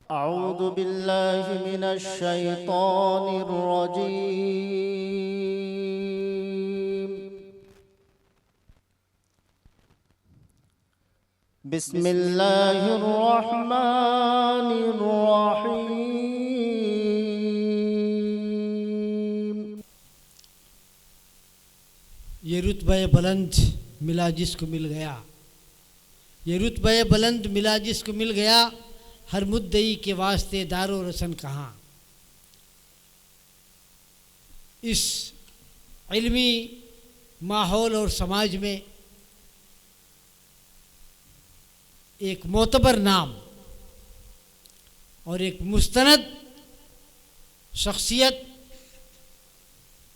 أعوذ بالله من الشيطان الرجيم. بسم الله الرحمن الرحيم. یہ رتبہ بلند ملا جس کو مل گیا، یہ رتبہ بلند ملا جس کو مل گیا، ہر مدعی کے واسطے دار و رسن کہاں۔ اس علمی ماحول اور سماج میں ایک معتبر نام اور ایک مستند شخصیت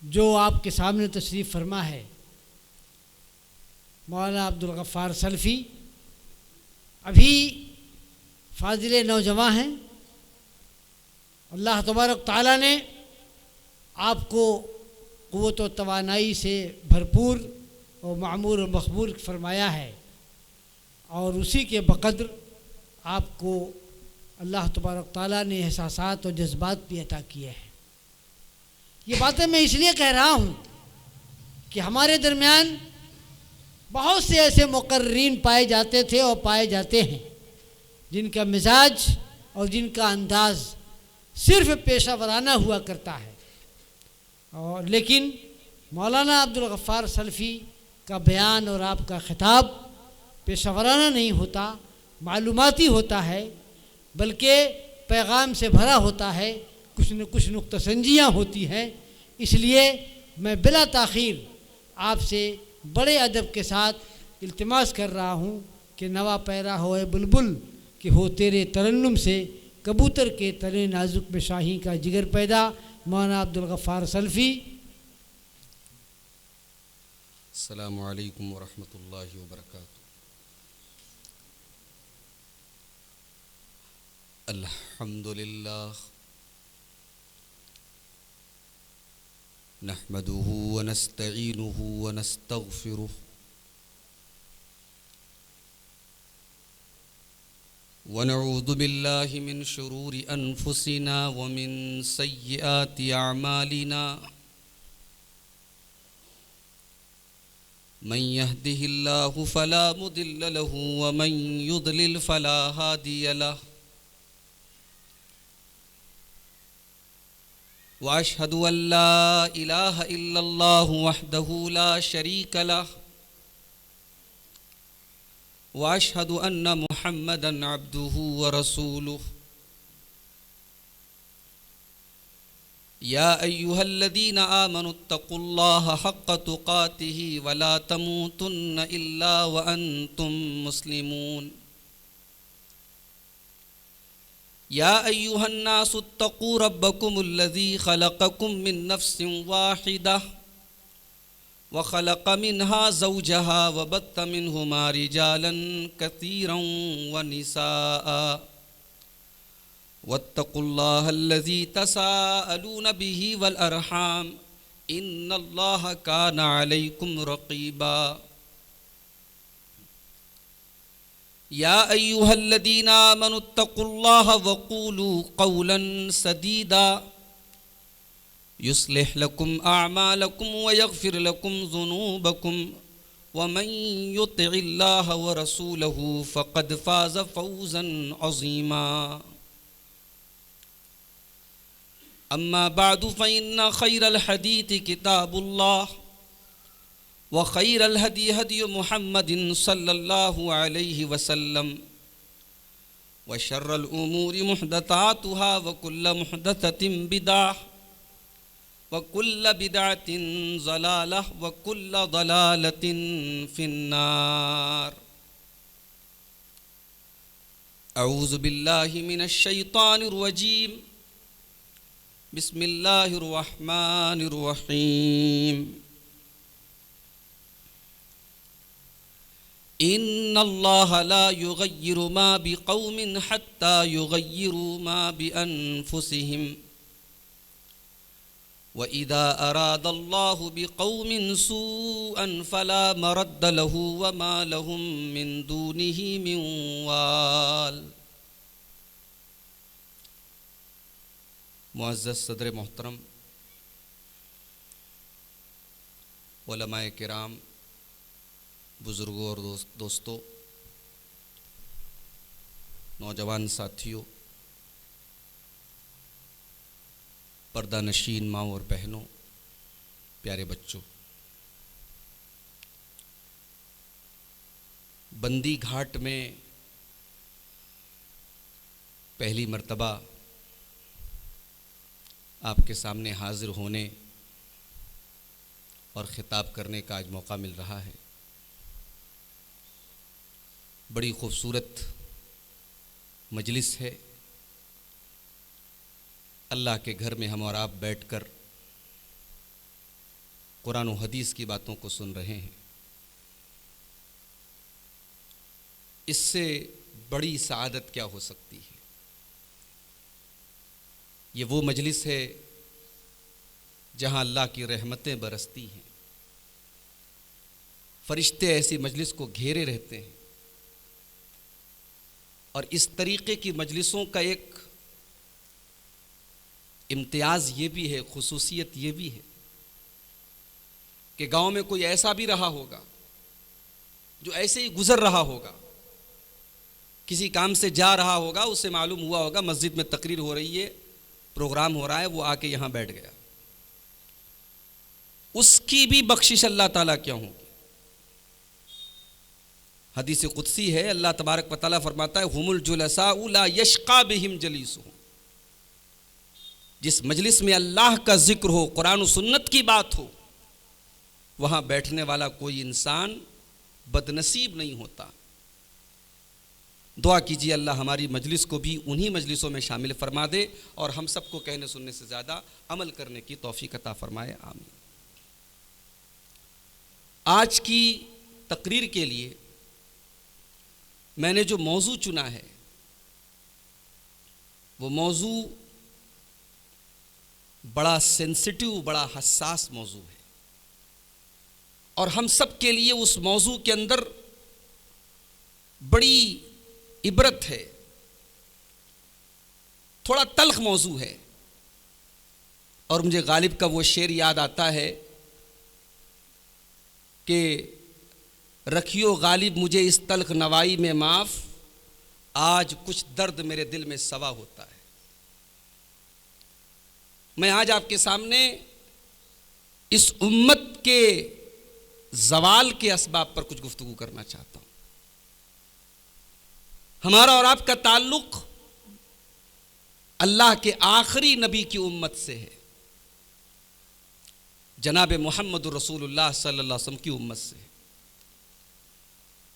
جو آپ کے سامنے تشریف فرما ہے، مولانا عبدالغفار سلفی، ابھی فاضل نوجوان ہیں۔ اللہ تبارک تعالیٰ نے آپ کو قوت و توانائی سے بھرپور اور معمور و مقبول فرمایا ہے، اور اسی کے بقدر آپ کو اللہ تبارک تعالیٰ نے احساسات اور جذبات بھی عطا کیے ہیں۔ یہ باتیں میں اس لیے کہہ رہا ہوں کہ ہمارے درمیان بہت سے ایسے مقررین پائے جاتے تھے اور پائے جاتے ہیں جن کا مزاج اور جن کا انداز صرف پیشہ ورانہ ہوا کرتا ہے، اور لیکن مولانا عبدالغفار سلفی کا بیان اور آپ کا خطاب پیشہ ورانہ نہیں ہوتا، معلوماتی ہوتا ہے، بلکہ پیغام سے بھرا ہوتا ہے، کچھ نہ کچھ نقطہ سنجیاں ہوتی ہیں۔ اس لیے میں بلا تاخیر آپ سے بڑے ادب کے ساتھ التماس کر رہا ہوں کہ نوا پیرا ہوئے بلبل کہ ہو تیرے ترنم سے، کبوتر کے تنے نازک میں شاہین کا جگر پیدا۔ مولانا عبدالغفار سلفی۔ السلام علیکم ورحمۃ اللہ وبرکاتہ۔ الحمد للہ نحمده ونستعینه ونستغفره ونعوذ باللہ من شرور انفسنا ومن سیئات اعمالنا، من يهده الله فلا مضل له ومن يضلل فلا هادي له، واشهد ان لا اله الا الله وحده لا شريك له، واشهد ان محمدا عبده ورسوله، يا ايها الذين آمنوا اتقوا الله حق تقاته ولا تموتن الا وانتم مسلمون، يا ايها الناس اتقوا ربكم الذي خلقكم من نفس واحدة وخلق منها زوجها وبث منهما رجالا كثيرا ونساء، واتقوا الله الذي تساءلون به والأرحام إن الله كان عليكم رقيبا، يا أيها الذين آمنوا اتقوا الله وقولوا قولا سديدا يصلح لكم أعمالكم ويغفر لكم ذنوبكم، ومن يطع الله ورسوله فقد فاز فوزا عظيما، أما بعد فإن خير الحديث كتاب الله، وخير الهدي هدي محمد صلى الله عليه وسلم، وشر الأمور محدثاتها وكل محدثة بدعة وكل بدعة ضلالة وكل ضلالة في النار۔ أعوذ بالله من الشيطان الرجيم، بسم الله الرحمن الرحيم، إن الله لا يغير ما بقوم حتى يغيروا ما بأنفسهم، وَإِذَا أَرَادَ اللَّهُ بِقَوْمٍ سُوءًا فَلَا مَرَدَّ لَهُ وَمَا لَهُم مِّن دُونِهِ مِن وَالٍ۔ معزز صدر محترم، علماء کرام، بزرگوں اور دوستوں، نوجوان ساتھیوں، پردہ نشین ماؤں اور بہنوں، پیارے بچوں، بندی گھاٹ میں پہلی مرتبہ آپ کے سامنے حاضر ہونے اور خطاب کرنے کا آج موقع مل رہا ہے۔ بڑی خوبصورت مجلس ہے۔ اللہ کے گھر میں ہم اور آپ بیٹھ کر قرآن و حدیث کی باتوں کو سن رہے ہیں۔ اس سے بڑی سعادت کیا ہو سکتی ہے؟ یہ وہ مجلس ہے جہاں اللہ کی رحمتیں برستی ہیں، فرشتے ایسی مجلس کو گھیرے رہتے ہیں، اور اس طریقے کی مجلسوں کا ایک امتیاز یہ بھی ہے، خصوصیت یہ بھی ہے کہ گاؤں میں کوئی ایسا بھی رہا ہوگا جو ایسے ہی گزر رہا ہوگا، کسی کام سے جا رہا ہوگا، اسے معلوم ہوا ہوگا مسجد میں تقریر ہو رہی ہے، پروگرام ہو رہا ہے، وہ آ کے یہاں بیٹھ گیا، اس کی بھی بخشش اللہ تعالیٰ کیا ہوگی؟ حدیث قدسی ہے، اللہ تبارک و تعالیٰ فرماتا ہے ہم الجلساء لا یشقی بہم جلیسہم۔ جس مجلس میں اللہ کا ذکر ہو، قرآن و سنت کی بات ہو، وہاں بیٹھنے والا کوئی انسان بدنصیب نہیں ہوتا۔ دعا کیجیے اللہ ہماری مجلس کو بھی انہی مجلسوں میں شامل فرما دے، اور ہم سب کو کہنے سننے سے زیادہ عمل کرنے کی توفیق عطا فرمائے، آمین۔ آج کی تقریر کے لیے میں نے جو موضوع چنا ہے وہ موضوع بڑا سینسٹیو، بڑا حساس موضوع ہے، اور ہم سب کے لیے اس موضوع کے اندر بڑی عبرت ہے۔ تھوڑا تلخ موضوع ہے، اور مجھے غالب کا وہ شعر یاد آتا ہے کہ رکھیو غالب مجھے اس تلخ نوائی میں معاف، آج کچھ درد میرے دل میں سوا ہوتا ہے۔ میں آج آپ کے سامنے اس امت کے زوال کے اسباب پر کچھ گفتگو کرنا چاہتا ہوں۔ ہمارا اور آپ کا تعلق اللہ کے آخری نبی کی امت سے ہے، جناب محمد رسول اللہ صلی اللہ علیہ وسلم کی امت سے ہے،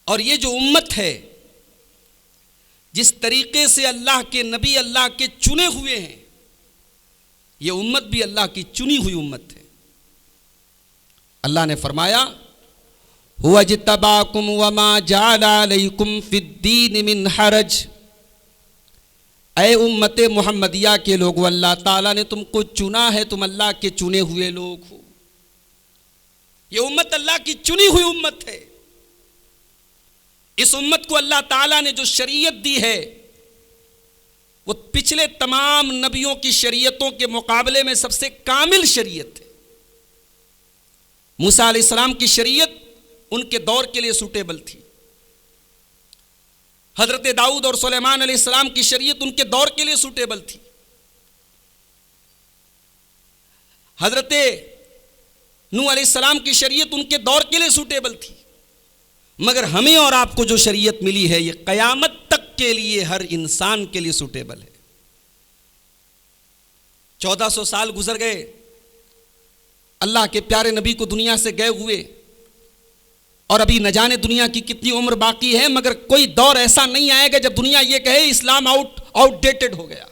اور یہ جو امت ہے، جس طریقے سے اللہ کے نبی اللہ کے چنے ہوئے ہیں، یہ امت بھی اللہ کی چنی ہوئی امت ہے۔ اللہ نے فرمایا هُوَ اجْتَبَاكُمْ وَمَا جَعَلَ عَلَيْكُمْ فِي الدِّينِ مِنْ حَرَجٍ۔ اے امت محمدیہ کے لوگو، اللہ تعالیٰ نے تم کو چنا ہے، تم اللہ کے چنے ہوئے لوگ ہو۔ یہ امت اللہ کی چنی ہوئی امت ہے۔ اس امت کو اللہ تعالیٰ نے جو شریعت دی ہے وہ پچھلے تمام نبیوں کی شریعتوں کے مقابلے میں سب سے کامل شریعت ہے۔ موسیٰ علیہ السلام کی شریعت ان کے دور کے لیے سوٹیبل تھی، حضرت داؤد اور سلیمان علیہ السلام کی شریعت ان کے دور کے لیے سوٹیبل تھی، حضرت نوح علیہ السلام کی شریعت ان کے دور کے لیے سوٹیبل تھی، مگر ہمیں اور آپ کو جو شریعت ملی ہے یہ قیامت تک کے لیے ہر انسان کے لیے سوٹیبل ہے۔ 1400 سال گزر گئے، اللہ کے پیارے نبی کو دنیا سے گئے ہوئے، اور ابھی نہ جانے دنیا کی کتنی عمر باقی ہے، مگر کوئی دور ایسا نہیں آئے گا جب دنیا یہ کہے اسلام آؤٹ ڈیٹڈ ہو گیا،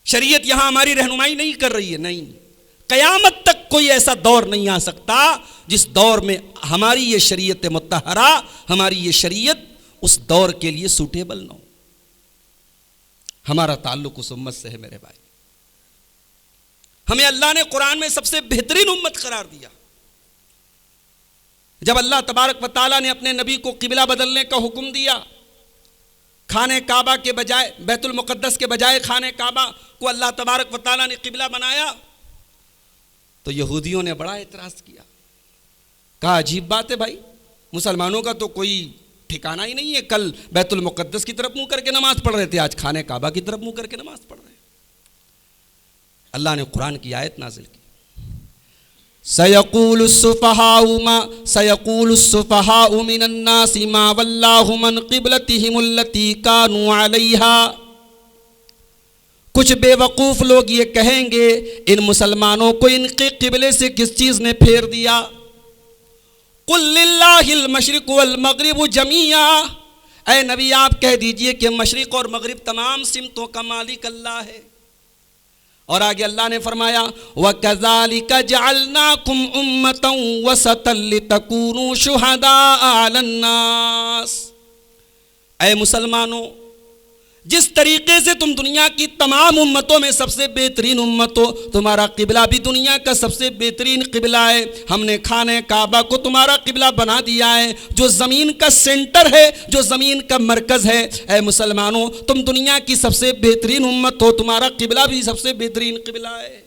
شریعت یہاں ہماری رہنمائی نہیں کر رہی ہے۔ نہیں، قیامت تک کوئی ایسا دور نہیں آ سکتا جس دور میں ہماری یہ شریعت مطہرہ، ہماری یہ شریعت اس دور کے لیے سوٹیبل نہ ہو۔ ہمارا تعلق اس امت سے ہے میرے بھائی۔ ہمیں اللہ نے قرآن میں سب سے بہترین امت قرار دیا۔ جب اللہ تبارک و تعالیٰ نے اپنے نبی کو قبلہ بدلنے کا حکم دیا، خانہ کعبہ کے بجائے بیت المقدس کے بجائے خانہ کعبہ کو اللہ تبارک و تعالیٰ نے قبلہ بنایا تو یہودیوں نے بڑا اعتراض کیا. کہا عجیب بات ہے بھائی, مسلمانوں کا تو کوئی ٹھکانہ ہی نہیں ہے. کل بیت المقدس کی طرف منہ کر کے نماز پڑھ رہے تھے, آج خانہ کعبہ کی طرف منہ کر کے نماز پڑھ رہے ہیں. اللہ نے قرآن کی آیت نازل کی, سَيَقُولُ السُّفَهَاءُ مِنَ النَّاسِ مَا وَلَّاهُمْ عَنْ قِبْلَتِهِمُ الَّتِي كَانُوا عَلَيْهَا. کچھ بے وقوف لوگ یہ کہیں گے ان مسلمانوں کو ان کے قبلے سے کس چیز نے پھیر دیا. قُلْ لِلَّهِ الْمَشْرِقُ وَالْمَغْرِبُ جَمِيعًا, اے نبی آپ کہہ دیجئے کہ مشرق اور مغرب تمام سمتوں کا مالک اللہ ہے. اور آگے اللہ نے فرمایا وَكَذَلِكَ جَعَلْنَاكُمْ أُمَّةً وَسَطًا لِتَكُونُوا شُهَدَاءَ عَلَى النَّاسِ. اے مسلمانوں, جس طریقے سے تم دنیا کی تمام امتوں میں سب سے بہترین امت ہو, تمہارا قبلہ بھی دنیا کا سب سے بہترین قبلہ ہے. ہم نے خانہ کعبہ کو تمہارا قبلہ بنا دیا ہے, جو زمین کا سینٹر ہے, جو زمین کا مرکز ہے. اے مسلمانوں, تم دنیا کی سب سے بہترین امت ہو, تمہارا قبلہ بھی سب سے بہترین قبلہ ہے.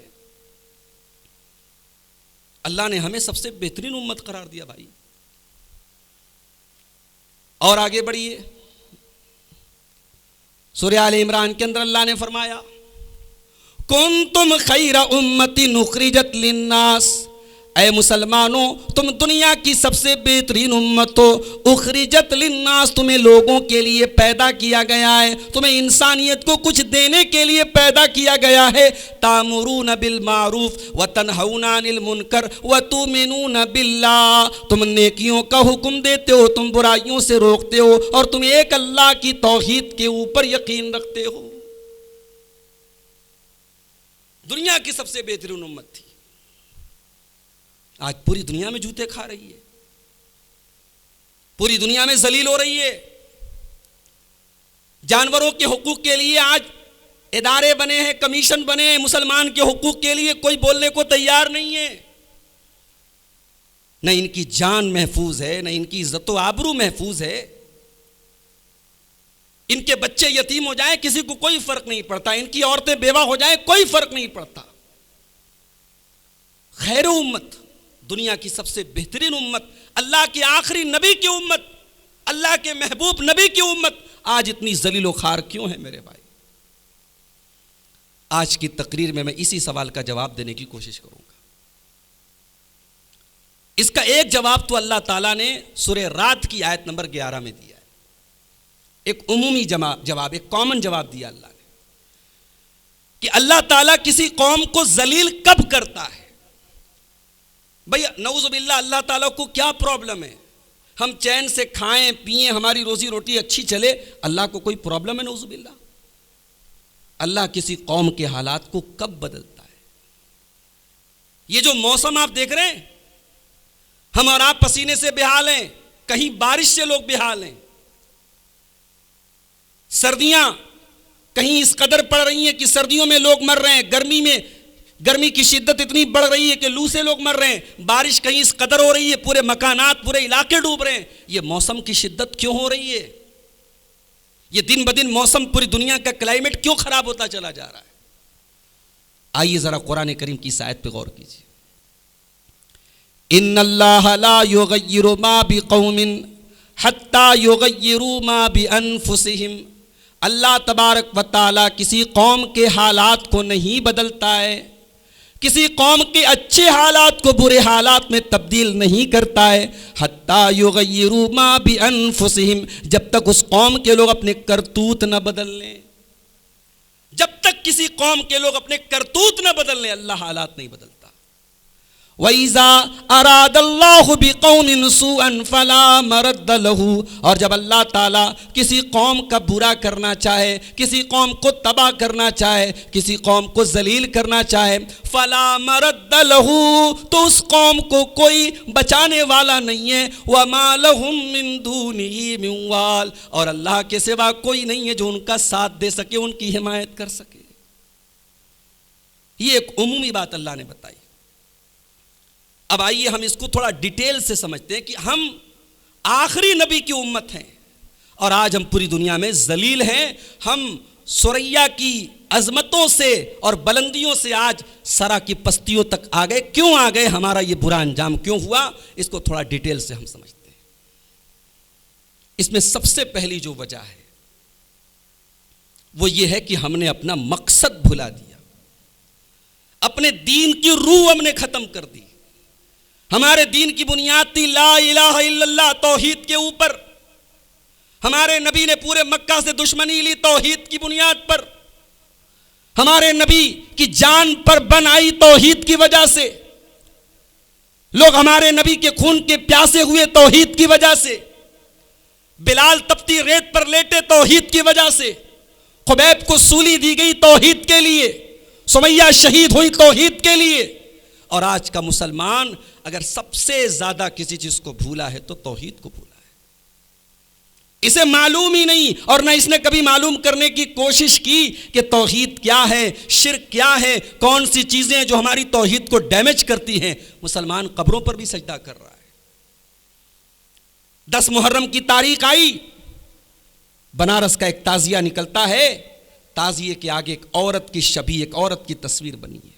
اللہ نے ہمیں سب سے بہترین امت قرار دیا بھائی. اور آگے بڑھیے, سورہ آل عمران کے اندر اللہ نے فرمایا کنتم خیر امت اخرجت للناس. اے مسلمانوں, تم دنیا کی سب سے بہترین امت ہو. اخرجت للناس, تمہیں لوگوں کے لیے پیدا کیا گیا ہے, تمہیں انسانیت کو کچھ دینے کے لیے پیدا کیا گیا ہے. تامرون بالمعروف وتنہون عن المنکر وتؤمنون باللہ, تم نیکیوں کا حکم دیتے ہو, تم برائیوں سے روکتے ہو, اور تم ایک اللہ کی توحید کے اوپر یقین رکھتے ہو. دنیا کی سب سے بہترین امت تھی. آج پوری دنیا میں جوتے کھا رہی ہے, پوری دنیا میں ذلیل ہو رہی ہے. جانوروں کے حقوق کے لیے آج ادارے بنے ہیں, کمیشن بنے ہیں. مسلمان کے حقوق کے لیے کوئی بولنے کو تیار نہیں ہے. نہ ان کی جان محفوظ ہے, نہ ان کی عزت و آبرو محفوظ ہے. ان کے بچے یتیم ہو جائیں کسی کو کوئی فرق نہیں پڑتا, ان کی عورتیں بیوہ ہو جائیں کوئی فرق نہیں پڑتا. خیر امت, دنیا کی سب سے بہترین امت, اللہ کے آخری نبی کی امت, اللہ کے محبوب نبی کی امت آج اتنی ذلیل و خوار کیوں ہے میرے بھائی؟ آج کی تقریر میں اسی سوال کا جواب دینے کی کوشش کروں گا. اس کا ایک جواب تو اللہ تعالیٰ نے سورہ رات کی آیت نمبر 11 میں دیا ہے. ایک عمومی جواب, ایک کامن جواب دیا اللہ نے کہ اللہ تعالیٰ کسی قوم کو ذلیل کب کرتا ہے. بھئی نعوذ باللہ اللہ تعالیٰ کو کیا پرابلم ہے؟ ہم چین سے کھائیں پئیں, ہماری روزی روٹی اچھی چلے, اللہ کو کوئی پرابلم ہے؟ نعوذ باللہ. اللہ کسی قوم کے حالات کو کب بدلتا ہے؟ یہ جو موسم آپ دیکھ رہے ہیں, ہم اور آپ پسینے سے بحال ہیں, کہیں بارش سے لوگ بحال ہیں. سردیاں کہیں اس قدر پڑ رہی ہیں کہ سردیوں میں لوگ مر رہے ہیں, گرمی کی شدت اتنی بڑھ رہی ہے کہ لو سے لوگ مر رہے ہیں. بارش کہیں اس قدر ہو رہی ہے پورے مکانات, پورے علاقے ڈوب رہے ہیں. یہ موسم کی شدت کیوں ہو رہی ہے؟ یہ دن بدن موسم پوری دنیا کا کلائمیٹ کیوں خراب ہوتا چلا جا رہا ہے؟ آئیے ذرا قرآن کریم کی اس آیت پہ غور کیجیے. ان اللہ لا یغیر ما بقوم حتی یغیروا ما بانفسہم. اللہ تبارک و تعالیٰ کسی قوم کے حالات کو نہیں بدلتا ہے, کسی قوم کے اچھے حالات کو برے حالات میں تبدیل نہیں کرتا ہے. حتیٰ یغیروا ما بانفسہم, جب تک اس قوم کے لوگ اپنے کرتوت نہ بدل لیں. جب تک کسی قوم کے لوگ اپنے کرتوت نہ بدل لیں اللہ حالات نہیں بدلتا. وَإِذَا أَرَادَ اللَّهُ بِقَوْمٍ سُوءًا فَلَا مَرَدَّ لَهُ, اور جب اللہ تعالیٰ کسی قوم کا برا کرنا چاہے, کسی قوم کو تباہ کرنا چاہے, کسی قوم کو ذلیل کرنا چاہے, فَلَا مَرَدَّ لَهُ, تو اس قوم کو کوئی بچانے والا نہیں ہے. وَمَا لَهُم مِّن دُونِهِ مِن وَالٍ, اور اللہ کے سوا کوئی نہیں ہے جو ان کا ساتھ دے سکے, ان کی حمایت کر سکے. یہ ایک عمومی بات اللہ نے بتائی. اب آئیے ہم اس کو تھوڑا ڈیٹیل سے سمجھتے ہیں کہ ہم آخری نبی کی امت ہیں, اور آج ہم پوری دنیا میں ذلیل ہیں. ہم ثریا کی عظمتوں سے اور بلندیوں سے آج سرا کی پستیوں تک آ گئے. کیوں آ گئے؟ ہمارا یہ برا انجام کیوں ہوا؟ اس کو تھوڑا ڈیٹیل سے ہم سمجھتے ہیں. اس میں سب سے پہلی جو وجہ ہے وہ یہ ہے کہ ہم نے اپنا مقصد بھلا دیا. اپنے دین کی روح ہم نے ختم کر دی. ہمارے دین کی بنیاد تھی لا الہ الا اللہ، توحید کے اوپر. ہمارے نبی نے پورے مکہ سے دشمنی لی توحید کی بنیاد پر. ہمارے نبی کی جان پر بن آئی توحید کی وجہ سے. لوگ ہمارے نبی کے خون کے پیاسے ہوئے توحید کی وجہ سے. بلال تپتی ریت پر لیٹے توحید کی وجہ سے. خبیب کو سولی دی گئی توحید کے لیے. سمیہ شہید ہوئی توحید کے لیے. اور آج کا مسلمان اگر سب سے زیادہ کسی چیز کو بھولا ہے تو توحید کو بھولا ہے. اسے معلوم ہی نہیں، اور نہ اس نے کبھی معلوم کرنے کی کوشش کی کہ توحید کیا ہے، شرک کیا ہے، کون سی چیزیں جو ہماری توحید کو ڈیمیج کرتی ہیں. مسلمان قبروں پر بھی سجدہ کر رہا ہے. 10 محرم کی تاریخ آئی، بنارس کا ایک تعزیہ نکلتا ہے. تعزیے کے آگے ایک عورت کی شبیہ، ایک عورت کی تصویر بنی ہے.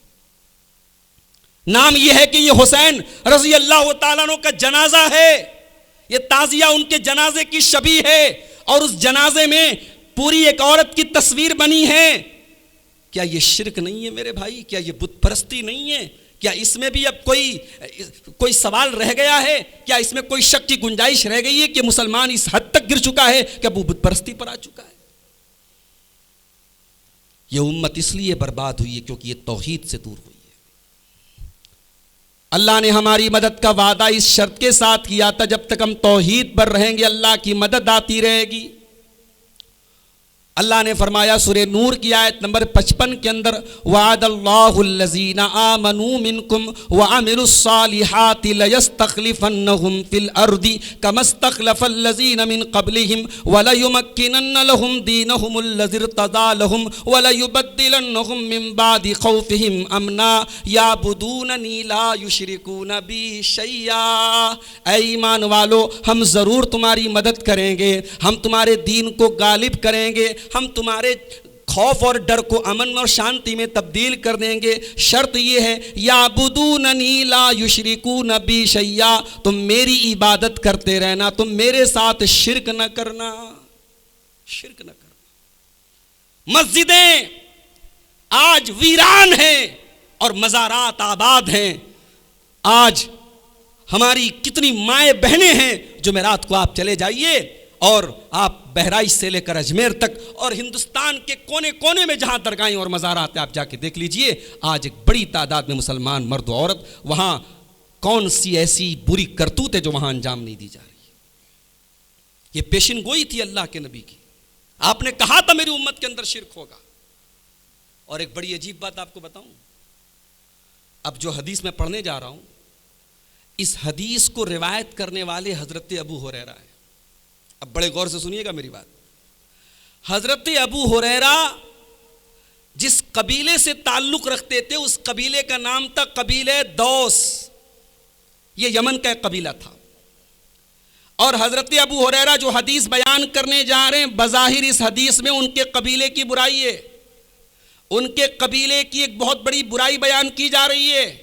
نام یہ ہے کہ یہ حسین رضی اللہ تعالیٰ عنہ کا جنازہ ہے. یہ تعزیہ ان کے جنازے کی شبیہ ہے، اور اس جنازے میں پوری ایک عورت کی تصویر بنی ہے. کیا یہ شرک نہیں ہے میرے بھائی؟ کیا یہ بت پرستی نہیں ہے؟ کیا اس میں بھی اب کوئی سوال رہ گیا ہے؟ کیا اس میں کوئی شک کی گنجائش رہ گئی ہے کہ مسلمان اس حد تک گر چکا ہے کہ اب وہ بت پرستی پر آ چکا ہے؟ یہ امت اس لیے برباد ہوئی ہے کیونکہ یہ توحید سے دور ہوئی ہے. اللہ نے ہماری مدد کا وعدہ اس شرط کے ساتھ کیا تھا، جب تک ہم توحید پر رہیں گے اللہ کی مدد آتی رہے گی. اللہ نے فرمایا سورہ نور کی آیت نمبر 55 کے اندر وعد اللہ الذین آمنوا منکم وعملوا الصالحات لیستخلفنہم فی الارض کما استخلف الذین من قبلہم ولیمکنن لہم دینہم الذی ارتضی لہم ولیبدلنہم من بعد خوفہم امنا یعبدوننی لا یشرکون بی شیئا. اے ایمان والو، ہم ضرور تمہاری مدد کریں گے، ہم تمہارے دین کو غالب کریں گے، ہم تمہارے خوف اور ڈر کو امن اور شانتی میں تبدیل کر دیں گے. شرط یہ ہے یعبدوننی لا یشرکون بی شیئا، تم میری عبادت کرتے رہنا، تم میرے ساتھ شرک نہ کرنا. شرک نہ کرنا. مسجدیں آج ویران ہیں اور مزارات آباد ہیں. آج ہماری کتنی مائیں بہنیں ہیں جمعرات کو آپ چلے جائیے اور آپ بہرائچ سے لے کر اجمیر تک اور ہندوستان کے کونے کونے میں جہاں درگاہیں اور مزارات آپ جا کے دیکھ لیجئے، آج ایک بڑی تعداد میں مسلمان مرد و عورت، وہاں کون سی ایسی بری کرتوت ہے جو وہاں انجام نہیں دی جا رہی. یہ پیشن گوئی تھی اللہ کے نبی کی. آپ نے کہا تھا میری امت کے اندر شرک ہوگا. اور ایک بڑی عجیب بات آپ کو بتاؤں، اب جو حدیث میں پڑھنے جا رہا ہوں، اس حدیث کو روایت کرنے والے حضرت ابو ہریرہ ہیں. اب بڑے غور سے سنیے گا میری بات. حضرت ابو ہریرہ جس قبیلے سے تعلق رکھتے تھے اس قبیلے کا نام تھا قبیلہ دوس. یہ یمن کا ایک قبیلہ تھا. اور حضرت ابو ہریرہ جو حدیث بیان کرنے جا رہے ہیں، بظاہر اس حدیث میں ان کے قبیلے کی برائی ہے، ان کے قبیلے کی ایک بہت بڑی برائی بیان کی جا رہی ہے.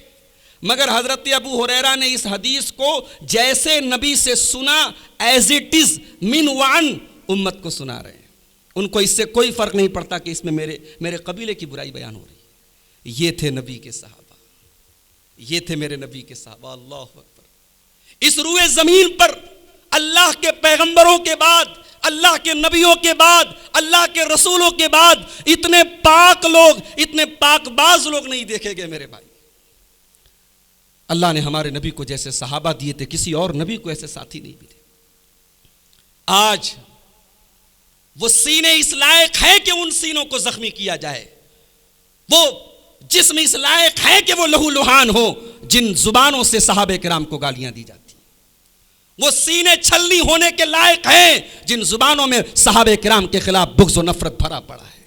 مگر حضرت ابو ہریرہ نے اس حدیث کو جیسے نبی سے سنا ایز اٹ از من وعن امت کو سنا رہے ہیں. ان کو اس سے کوئی فرق نہیں پڑتا کہ اس میں میرے قبیلے کی برائی بیان ہو رہی ہے. یہ تھے نبی کے صحابہ، یہ تھے میرے نبی کے صحابہ. اللہ اکبر. اس روئے زمین پر اللہ کے پیغمبروں کے بعد، اللہ کے نبیوں کے بعد، اللہ کے رسولوں کے بعد اتنے پاک لوگ، اتنے پاک باز لوگ نہیں دیکھے گئے میرے بھائی. اللہ نے ہمارے نبی کو جیسے صحابہ دیے تھے، کسی اور نبی کو ایسے ساتھی نہیں ملے. آج وہ سینے اس لائق ہے کہ ان سینوں کو زخمی کیا جائے، وہ جسم اس لائق ہے کہ وہ لہو لہان ہو جن زبانوں سے صحابہ کرام کو گالیاں دی جاتی. وہ سینے چھلنی ہونے کے لائق ہیں جن زبانوں میں صحابہ کرام کے خلاف بغض و نفرت بھرا پڑا ہے.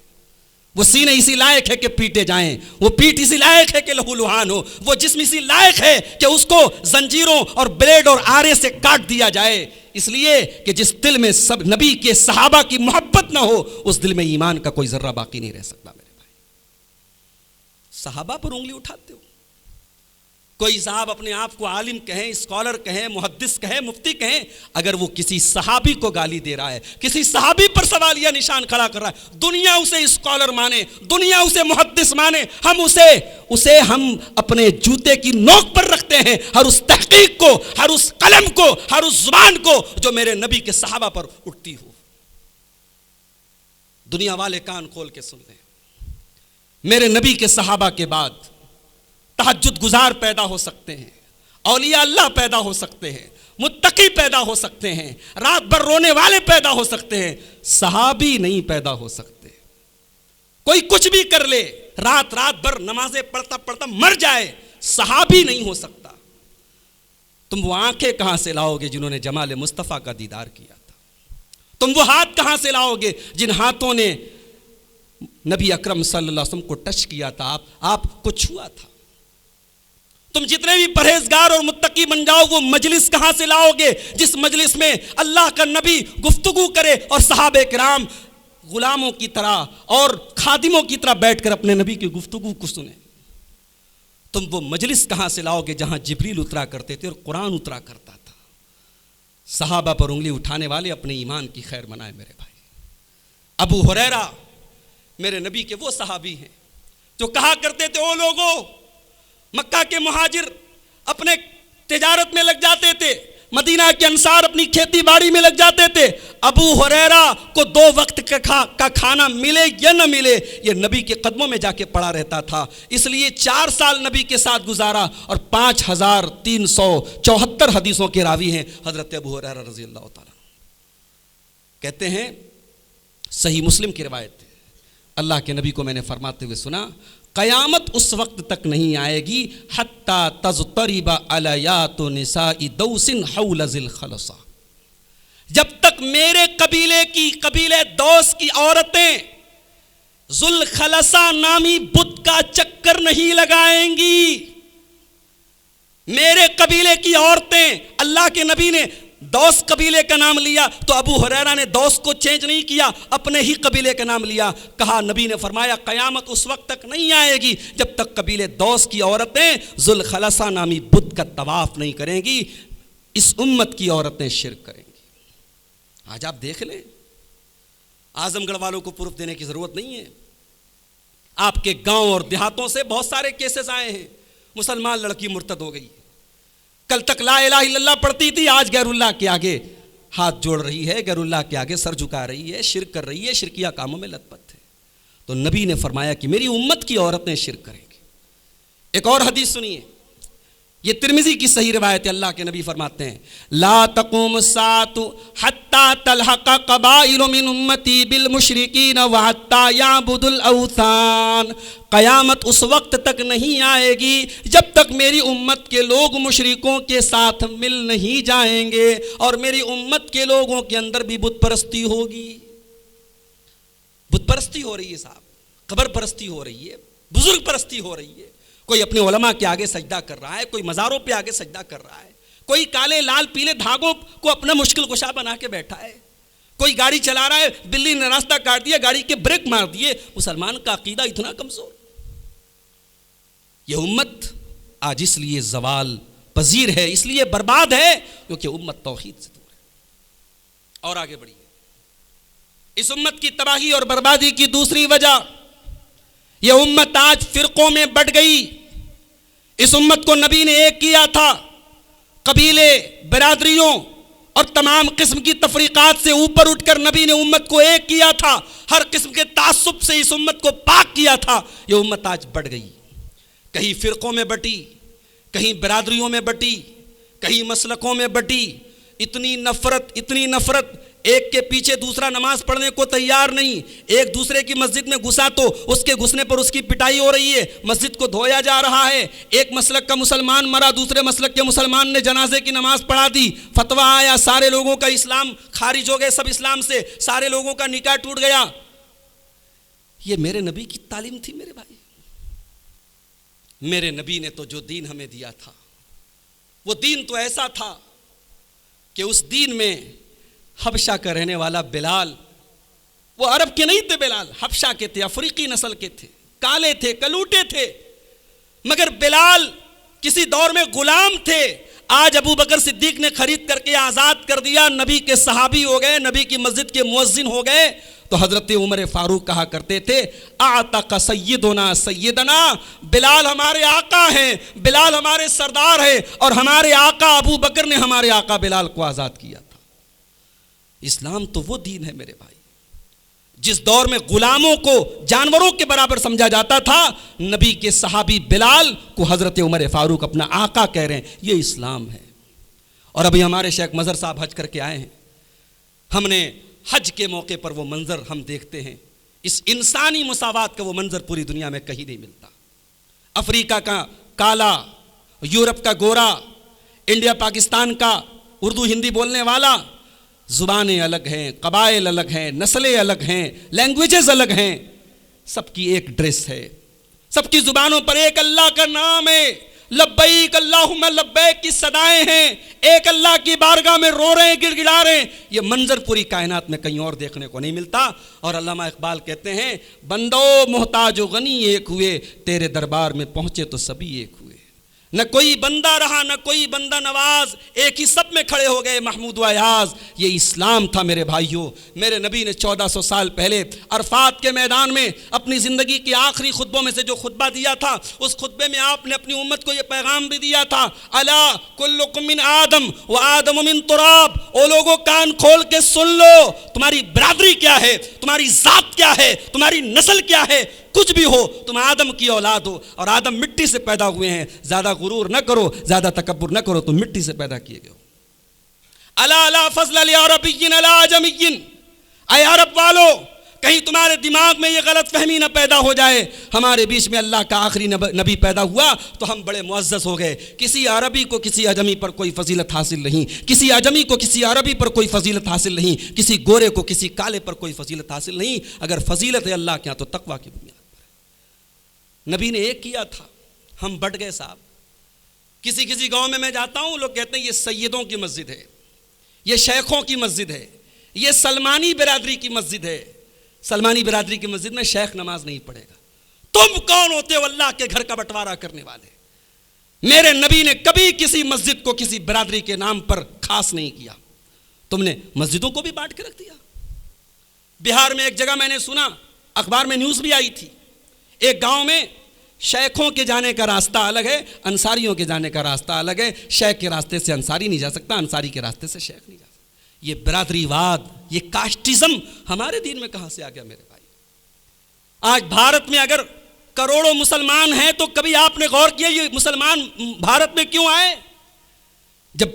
وہ سینے اسی لائق ہے کہ پیٹے جائیں، وہ پیٹھ اسی لائق ہے کہ لہو لہان ہو، وہ جسم اسی لائق ہے کہ اس کو زنجیروں اور بلیڈ اور آرے سے کاٹ دیا جائے، اس لیے کہ جس دل میں سب نبی کے صحابہ کی محبت نہ ہو اس دل میں ایمان کا کوئی ذرہ باقی نہیں رہ سکتا میرے بھائی۔ صحابہ پر انگلی اٹھاتے ہو، کوئی صاحب اپنے آپ کو عالم کہیں، اسکالر کہیں، محدث کہیں، مفتی کہیں، اگر وہ کسی صحابی کو گالی دے رہا ہے، کسی صحابی پر سوالیہ نشان کھڑا کر رہا ہے، دنیا اسے اسکالر مانے، دنیا اسے محدث مانے، ہم اسے ہم اپنے جوتے کی نوک پر رکھتے ہیں، ہر اس تحقیق کو، ہر اس قلم کو، ہر اس زبان کو جو میرے نبی کے صحابہ پر اٹھتی ہو۔ دنیا والے کان کھول کے سن لیں، میرے نبی کے صحابہ کے بعد تہجد گزار پیدا ہو سکتے ہیں، اولیاء اللہ پیدا ہو سکتے ہیں، متقی پیدا ہو سکتے ہیں، رات بھر رونے والے پیدا ہو سکتے ہیں، صحابی نہیں پیدا ہو سکتے۔ کوئی کچھ بھی کر لے، رات بھر نمازیں پڑھتا پڑھتا مر جائے، صحابی نہیں ہو سکتا۔ تم وہ آنکھیں کہاں سے لاؤ گے جنہوں نے جمال مصطفیٰ کا دیدار کیا تھا؟ تم وہ ہاتھ کہاں سے لاؤ گے جن ہاتھوں نے نبی اکرم صلی اللہ علیہ وسلم کو ٹچ کیا تھا، آپ کو چھوا تھا؟ تم جتنے بھی پرہیزگار اور متقی بن جاؤ، وہ مجلس کہاں سے لاؤ گے جس مجلس میں اللہ کا نبی گفتگو کرے اور صحابہ کرام غلاموں کی طرح اور خادموں کی طرح بیٹھ کر اپنے نبی کی گفتگو کو سنیں؟ تم وہ مجلس کہاں سے لاؤ گے جہاں جبریل اترا کرتے تھے اور قرآن اترا کرتا تھا؟ صحابہ پر انگلی اٹھانے والے اپنے ایمان کی خیر منائے میرے بھائی۔ ابو ہریرہ میرے نبی کے وہ صحابی ہیں جو کہا کرتے تھے، او لوگو، مکہ کے مہاجر اپنے تجارت میں لگ جاتے تھے، مدینہ کے انصار اپنی کھیتی باڑی میں لگ جاتے تھے، ابو ہریرہ کو 2 وقت کا کھانا ملے یا نہ ملے یہ نبی کے قدموں میں جا کے پڑا رہتا تھا، اس لیے 4 سال نبی کے ساتھ گزارا اور 5374 حدیثوں کے راوی ہیں حضرت ابو ہریرہ رضی اللہ تعالیٰ۔ کہتے ہیں، صحیح مسلم کی روایت ہے، اللہ کے نبی کو میں نے فرماتے ہوئے سنا، قیامت اس وقت تک نہیں آئے گی حتی تضطرب علیات نساء دوس حول ذی الخلصہ، جب تک میرے قبیلے دوس کی عورتیں ذو الخلصہ نامی بت کا چکر نہیں لگائیں گی۔ میرے قبیلے کی عورتیں، اللہ کے نبی نے دوس قبیلے کا نام لیا تو ابو ہریرہ نے دوس کو چینج نہیں کیا، اپنے ہی قبیلے کا نام لیا۔ کہا، نبی نے فرمایا قیامت اس وقت تک نہیں آئے گی جب تک قبیلے دوس کی عورتیں ذو الخلصہ نامی بت کا طواف نہیں کریں گی، اس امت کی عورتیں شرک کریں گی۔ آج آپ دیکھ لیں، اعظم گڑھ والوں کو پروف دینے کی ضرورت نہیں ہے، آپ کے گاؤں اور دیہاتوں سے بہت سارے کیسز آئے ہیں، مسلمان لڑکی مرتد ہو گئی، کل تک لا الہ الا اللہ پڑھتی تھی، آج غیر اللہ کے آگے ہاتھ جوڑ رہی ہے، غیر اللہ کے آگے سر جھکا رہی ہے، شرک کر رہی ہے، شرکیہ کاموں میں لت پت ہے۔ تو نبی نے فرمایا کہ میری امت کی عورتیں شرک کریں گی۔ ایک اور حدیث سنیے، یہ ترمذی کی صحیح روایت ہے، اللہ کے نبی فرماتے ہیں، لا تقوم الساعۃ حتی تلحق قبائل من امتی بالمشرکین وحتی یعبدوا الاوثان، قیامت اس وقت تک نہیں آئے گی جب تک میری امت کے لوگ مشرکوں کے ساتھ مل نہیں جائیں گے اور میری امت کے لوگوں کے اندر بھی بت پرستی ہوگی۔ بت پرستی ہو رہی ہے صاحب، قبر پرستی ہو رہی ہے، بزرگ پرستی ہو رہی ہے، کوئی اپنے علماء کے آگے سجدہ کر رہا ہے، کوئی مزاروں پہ آگے سجدہ کر رہا ہے، کوئی کالے لال پیلے دھاگوں کو اپنا مشکل کشا بنا کے بیٹھا ہے، کوئی گاڑی چلا رہا ہے، بلی نے راستہ کاٹ دیا، گاڑی کے بریک مار دیے۔ مسلمان کا عقیدہ اتنا کمزور۔ یہ امت آج اس لیے زوال پذیر ہے، اس لیے برباد ہے کیونکہ امت توحید سے دور ہے۔ اور آگے بڑھیے، اس امت کی تباہی اور بربادی کی دوسری وجہ، یہ امت آج فرقوں میں بٹ گئی۔ اس امت کو نبی نے ایک کیا تھا، قبیلے، برادریوں اور تمام قسم کی تفریقات سے اوپر اٹھ کر نبی نے امت کو ایک کیا تھا، ہر قسم کے تعصب سے اس امت کو پاک کیا تھا۔ یہ امت آج بٹ گئی، کہیں فرقوں میں بٹی، کہیں برادریوں میں بٹی، کہیں مسلکوں میں بٹی، اتنی نفرت، ایک کے پیچھے دوسرا نماز پڑھنے کو تیار نہیں، ایک دوسرے کی مسجد میں گھسا تو اس کے گھسنے پر اس کی پٹائی ہو رہی ہے، مسجد کو دھویا جا رہا ہے، ایک مسلک کا مسلمان مرا، دوسرے مسلک کے مسلمان نے جنازے کی نماز پڑھا دی، فتویٰ آیا، سارے لوگوں کا اسلام خارج ہو گئے، سب اسلام سے، سارے لوگوں کا نکاح ٹوٹ گیا۔ یہ میرے نبی کی تعلیم تھی میرے بھائی. میرے نبی نے تو جو دین ہمیں دیا تھا وہ دین تو ایسا تھا کہ اس دین میں حبشہ کا رہنے والا بلال، وہ عرب کے نہیں تھے، بلال حبشہ کے تھے، افریقی نسل کے تھے، کالے تھے، کلوٹے تھے، مگر بلال کسی دور میں غلام تھے. آج ابو بکر صدیق نے خرید کر کے آزاد کر دیا، نبی کے صحابی ہو گئے، نبی کی مسجد کے مؤذن ہو گئے. تو حضرت عمر فاروق کہا کرتے تھے اعتق سیدنا سیدنا، بلال ہمارے آقا ہیں، بلال ہمارے سردار ہیں، اور ہمارے آقا ابو بکر نے ہمارے آقا بلال کو آزاد کیا تھا. اسلام تو وہ دین ہے میرے بھائی جس دور میں غلاموں کو جانوروں کے برابر سمجھا جاتا تھا، نبی کے صحابی بلال کو حضرت عمر فاروق اپنا آقا کہہ رہے ہیں. یہ اسلام ہے. اور ابھی ہمارے شیخ مظہر صاحب حج کر کے آئے ہیں، ہم نے حج کے موقع پر وہ منظر ہم دیکھتے ہیں، اس انسانی مساوات کا وہ منظر پوری دنیا میں کہیں نہیں ملتا. افریقہ کا کالا، یورپ کا گورا، انڈیا پاکستان کا اردو ہندی بولنے والا، زبانیں الگ ہیں، قبائل الگ ہیں، نسلیں الگ ہیں، لینگویجز الگ ہیں، سب کی ایک ڈریس ہے، سب کی زبانوں پر ایک اللہ کا نام ہے، لبیک اللہم لبیک کی صدائیں ہیں، ایک اللہ کی بارگاہ میں رو رہے ہیں، گڑ گڑا رہے ہیں. یہ منظر پوری کائنات میں کہیں اور دیکھنے کو نہیں ملتا. اور علامہ اقبال کہتے ہیں بندو محتاج و غنی ایک ہوئے، تیرے دربار میں پہنچے تو سبھی ایک ہوئے. نہ کوئی بندہ رہا نہ کوئی بندہ نواز، ایک ہی سب میں کھڑے ہو گئے محمود و ایاز. یہ اسلام تھا میرے بھائیوں. میرے نبی نے 1400 سال پہلے عرفات کے میدان میں اپنی زندگی کے آخری خطبوں میں سے جو خطبہ دیا تھا، اس خطبے میں آپ نے اپنی امت کو یہ پیغام بھی دیا تھا، الا کلکم من آدم و آدم من تراب. او لوگوں کان کھول کے سن لو، تمہاری برادری کیا ہے، تمہاری ذات کیا ہے، تمہاری نسل کیا ہے. کچھ بھی ہو تم آدم کی اولاد ہو، اور آدم مٹی سے پیدا ہوئے ہیں. زیادہ غرور نہ کرو، زیادہ تکبر نہ کرو، تم مٹی سے پیدا کیے گئے ہو. الا لا فضل لعربی علی عجمی. اے عرب والو، کہیں تمہارے دماغ میں یہ غلط فہمی نہ پیدا ہو جائے ہمارے بیچ میں اللہ کا آخری نبی پیدا ہوا تو ہم بڑے معزز ہو گئے. کسی عربی کو کسی عجمی پر کوئی فضیلت حاصل نہیں، کسی عجمی کو کسی عربی پر کوئی فضیلت حاصل نہیں، کسی گورے کو کسی کالے پر کوئی فضیلت حاصل نہیں. اگر فضیلت ہے اللہ کے ہاں تو تقویٰ کی بنیاد. نبی نے ایک کیا تھا، ہم بٹ گئے صاحب. کسی گاؤں میں جاتا ہوں، لوگ کہتے ہیں یہ سیدوں کی مسجد ہے، یہ شیخوں کی مسجد ہے، یہ سلمانی برادری کی مسجد ہے. سلمانی برادری کی مسجد میں شیخ نماز نہیں پڑھے گا. تم کون ہوتے ہو اللہ کے گھر کا بٹوارا کرنے والے؟ میرے نبی نے کبھی کسی مسجد کو کسی برادری کے نام پر خاص نہیں کیا. تم نے مسجدوں کو بھی بانٹ کے رکھ دیا. بہار میں ایک جگہ میں نے سنا، اخبار میں نیوز بھی آئی تھی، ایک گاؤں میں شیخوں کے جانے کا راستہ الگ ہے، انصاریوں کے جانے کا راستہ الگ ہے. شیخ کے راستے سے انصاری نہیں جا سکتا، انصاری کے راستے سے شیخ نہیں جا سکتا. یہ برادری واد، یہ کاسٹزم ہمارے دین میں کہاں سے آ گیا میرے بھائی؟ آج بھارت میں اگر کروڑوں مسلمان ہیں تو کبھی آپ نے غور کیا یہ مسلمان بھارت میں کیوں آئے؟ جب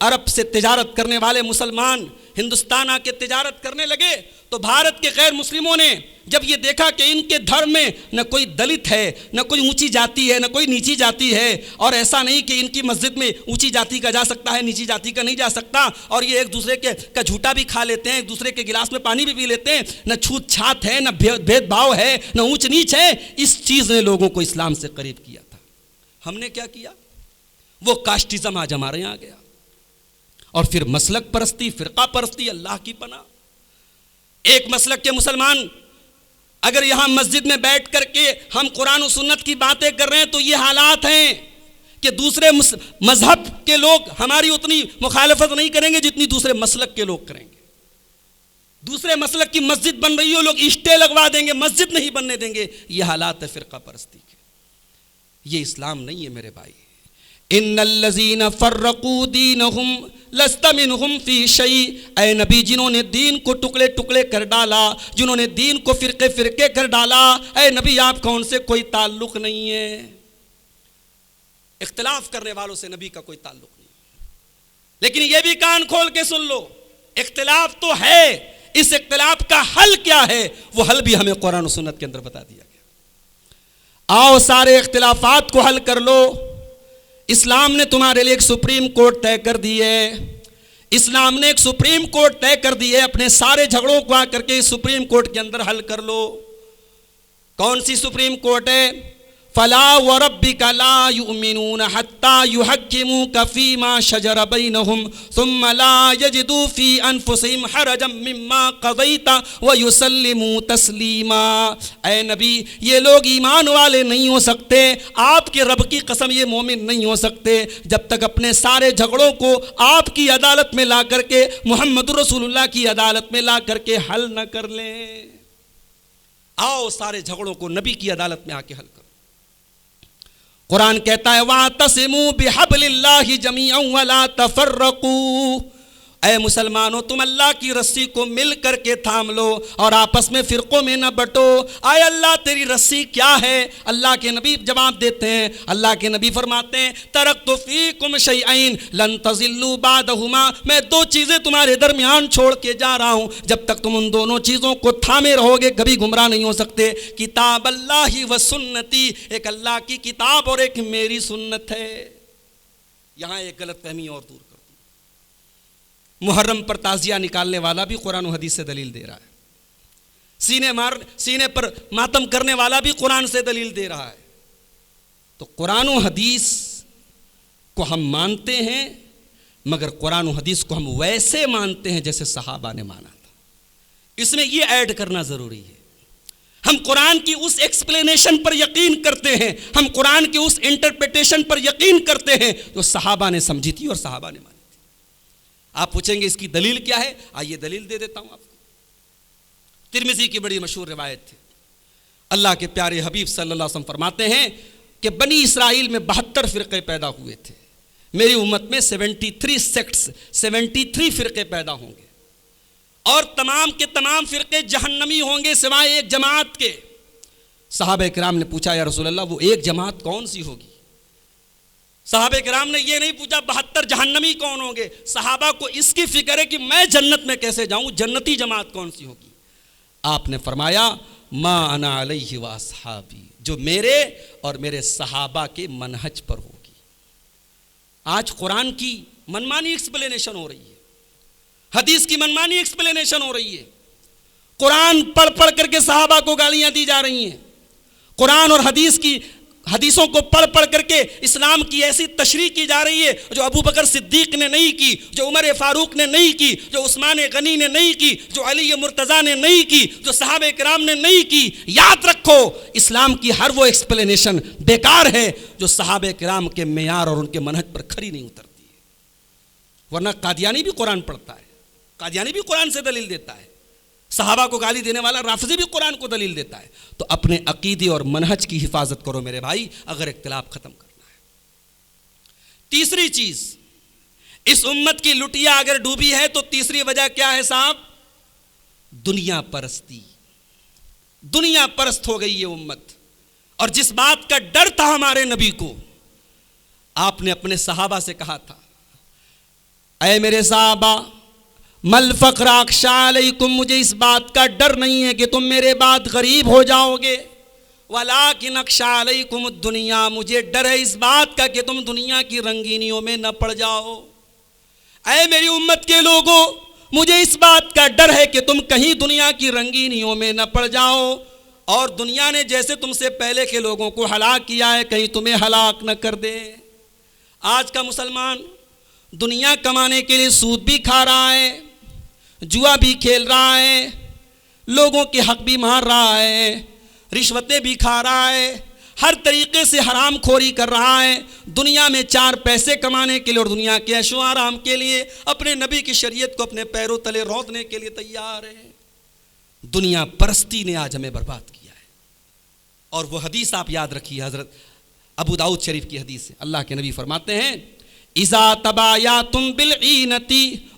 عرب سے تجارت کرنے والے مسلمان ہندوستان آ کے تجارت کرنے لگے تو بھارت کے غیر مسلموں نے جب یہ دیکھا کہ ان کے دھرم میں نہ کوئی دلت ہے، نہ کوئی اونچی جاتی ہے، نہ کوئی نیچی جاتی ہے، اور ایسا نہیں کہ ان کی مسجد میں اونچی جاتی کا جا سکتا ہے، نیچی جاتی کا نہیں جا سکتا، اور یہ ایک دوسرے کا جھوٹا بھی کھا لیتے ہیں، ایک دوسرے کے گلاس میں پانی بھی پی لیتے ہیں، نہ چھوت چھات ہے، نہ بھید بھاؤ ہے، نہ اونچ نیچ ہے. اس چیز نے لوگوں کو اسلام سے قریب کیا تھا. ہم نے کیا کیا؟ وہ کاسٹزم آج ہمارے یہاں آ گیا. اور پھر مسلک پرستی، فرقہ پرستی، اللہ کی پناہ. ایک مسلک کے مسلمان اگر یہاں مسجد میں بیٹھ کر کے ہم قرآن و سنت کی باتیں کر رہے ہیں تو یہ حالات ہیں کہ دوسرے مذہب کے لوگ ہماری اتنی مخالفت نہیں کریں گے جتنی دوسرے مسلک کے لوگ کریں گے. دوسرے مسلک کی مسجد بن رہی ہو، لوگ اشٹے لگوا دیں گے، مسجد نہیں بننے دیں گے. یہ حالات ہے فرقہ پرستی کے. یہ اسلام نہیں ہے میرے بھائی. ان الذین فرقوا دینہم لست منہم فی شیء. اے نبی، جنہوں نے دین کو ٹکڑے ٹکڑے کر ڈالا، جنہوں نے دین کو فرقے فرقے کر ڈالا، اے نبی آپ کا ان سے کوئی تعلق نہیں ہے. اختلاف کرنے والوں سے نبی کا کوئی تعلق نہیں. لیکن یہ بھی کان کھول کے سن لو، اختلاف تو ہے، اس اختلاف کا حل کیا ہے وہ حل بھی ہمیں قرآن و سنت کے اندر بتا دیا گیا. آؤ سارے اختلافات کو حل کر لو. اسلام نے تمہارے لیے ایک سپریم کورٹ طے کر دی ہے. اسلام نے ایک سپریم کورٹ طے کر دی ہے. اپنے سارے جھگڑوں کو آ کر کے اس سپریم کورٹ کے اندر حل کر لو. کون سی سپریم کورٹ ہے؟ فلا وربک لا یؤمنون حتی یحکموک فیما شجر بینہم ثم لا یجدوا فی انفسہم حرجا مما قضیت ویسلموا تسلیما۔ اے نبی، یہ لوگ ایمان والے نہیں ہو سکتے، آپ کے رب کی قسم یہ مومن نہیں ہو سکتے جب تک اپنے سارے جھگڑوں کو آپ کی عدالت میں لا کر کے، محمد رسول اللہ کی عدالت میں لا کر کے حل نہ کر لیں۔ آؤ سارے جھگڑوں کو نبی کی عدالت میں آ کے حل کرو۔ قرآن کہتا ہے وَاعْتَصِمُوا بِحَبْلِ اللَّهِ جَمِيعًا وَلَا تَفَرَّقُوا، اے مسلمانوں تم اللہ کی رسی کو مل کر کے تھام لو اور آپس میں فرقوں میں نہ بٹو۔ اے اللہ تیری رسی کیا ہے؟ اللہ کے نبی جواب دیتے ہیں، اللہ کے نبی فرماتے ہیں ترکت فیکم شیئین لن تضلوا بعدہما، میں دو چیزیں تمہارے درمیان چھوڑ کے جا رہا ہوں، جب تک تم ان دونوں چیزوں کو تھامے رہو گے کبھی گمراہ نہیں ہو سکتے۔ کتاب اللہ و سنتی، ایک اللہ کی کتاب اور ایک میری سنت ہے۔ یہاں ایک غلط فہمی اور دور کر، محرم پر تعزیہ نکالنے والا بھی قرآن و حدیث سے دلیل دے رہا ہے، سینے پر ماتم کرنے والا بھی قرآن سے دلیل دے رہا ہے۔ تو قرآن و حدیث کو ہم مانتے ہیں، مگر قرآن و حدیث کو ہم ویسے مانتے ہیں جیسے صحابہ نے مانا تھا۔ اس میں یہ ایڈ کرنا ضروری ہے، ہم قرآن کی اس ایکسپلینیشن پر یقین کرتے ہیں، ہم قرآن کی اس انٹرپریٹیشن پر یقین کرتے ہیں جو صحابہ نے سمجھی تھی اور صحابہ نے مانی۔ آپ پوچھیں گے اس کی دلیل کیا ہے؟ آئیے دلیل دے دیتا ہوں آپ کو۔ ترمذی کی بڑی مشہور روایت ہے، اللہ کے پیارے حبیب صلی اللہ علیہ وسلم فرماتے ہیں کہ بنی اسرائیل میں 72 فرقے پیدا ہوئے تھے، میری امت میں 73 سیکٹس 73 فرقے پیدا ہوں گے، اور تمام کے تمام فرقے جہنمی ہوں گے سوائے ایک جماعت کے۔ صحابہ کرام نے پوچھا یا رسول اللہ وہ ایک جماعت کون سی ہوگی؟ صحابہ کرام نے یہ نہیں پوچھا 72 جہنمی کون ہوں گے، صحابہ کو اس کی فکر ہے کہ میں جنت میں کیسے جاؤں، جنتی جماعت کون سی ہوگی؟ آپ نے فرمایا ما انا علیہ واصحابی، جو میرے اور میرے صحابہ کے منہج پر ہوگی۔ آج قرآن کی منمانی ایکسپلینیشن ہو رہی ہے، حدیث کی منمانی ایکسپلینیشن ہو رہی ہے، قرآن پڑھ پڑھ کر کے صحابہ کو گالیاں دی جا رہی ہیں، قرآن اور حدیثوں کو پڑھ پڑھ کر کے اسلام کی ایسی تشریح کی جا رہی ہے جو ابو بکر صدیق نے نہیں کی، جو عمر فاروق نے نہیں کی، جو عثمان غنی نے نہیں کی، جو علی مرتضیٰ نے نہیں کی، جو صحابہ کرام نے نہیں کی۔ یاد رکھو اسلام کی ہر وہ ایکسپلینیشن بیکار ہے جو صحابہ کرام کے معیار اور ان کے منہج پر کھری نہیں اترتی ہے۔ ورنہ قادیانی بھی قرآن پڑھتا ہے، قادیانی بھی قرآن سے دلیل دیتا ہے، صحابہ کو گالی دینے والا رافضی بھی قرآن کو دلیل دیتا ہے۔ تو اپنے عقیدے اور منہج کی حفاظت کرو میرے بھائی، اگر اختلاف ختم کرنا ہے۔ تیسری چیز، اس امت کی لٹیا اگر ڈوبی ہے تو تیسری وجہ کیا ہے صاحب؟ دنیا پرستی۔ دنیا پرست ہو گئی یہ امت، اور جس بات کا ڈر تھا ہمارے نبی کو، آپ نے اپنے صحابہ سے کہا تھا اے میرے صحابہ مل فقر اخشی علیکم، مجھے اس بات کا ڈر نہیں ہے کہ تم میرے بعد غریب ہو جاؤ گے، ولیکن اخشی علیکم الدنیا، مجھے ڈر ہے اس بات کا کہ تم دنیا کی رنگینیوں میں نہ پڑ جاؤ۔ اے میری امت کے لوگوں، مجھے اس بات کا ڈر ہے کہ تم کہیں دنیا کی رنگینیوں میں نہ پڑ جاؤ، اور دنیا نے جیسے تم سے پہلے کے لوگوں کو ہلاک کیا ہے کہیں تمہیں ہلاک نہ کر دے۔ آج کا مسلمان دنیا کمانے کے لیے سود بھی کھا رہا ہے، جوا بھی کھیل رہا ہے، لوگوں کے حق بھی مار رہا ہے، رشوتیں بھی کھا رہا ہے، ہر طریقے سے حرام خوری کر رہا ہے، دنیا میں 4 پیسے کمانے کے لیے اور دنیا کے عیش و آرام کے لیے اپنے نبی کی شریعت کو اپنے پیروں تلے روندنے کے لیے تیار ہے۔ دنیا پرستی نے آج ہمیں برباد کیا ہے۔ اور وہ حدیث آپ یاد رکھیے، حضرت ابو داؤد شریف کی حدیث ہے، اللہ کے نبی فرماتے ہیں اذا تبایعتم بالعینۃ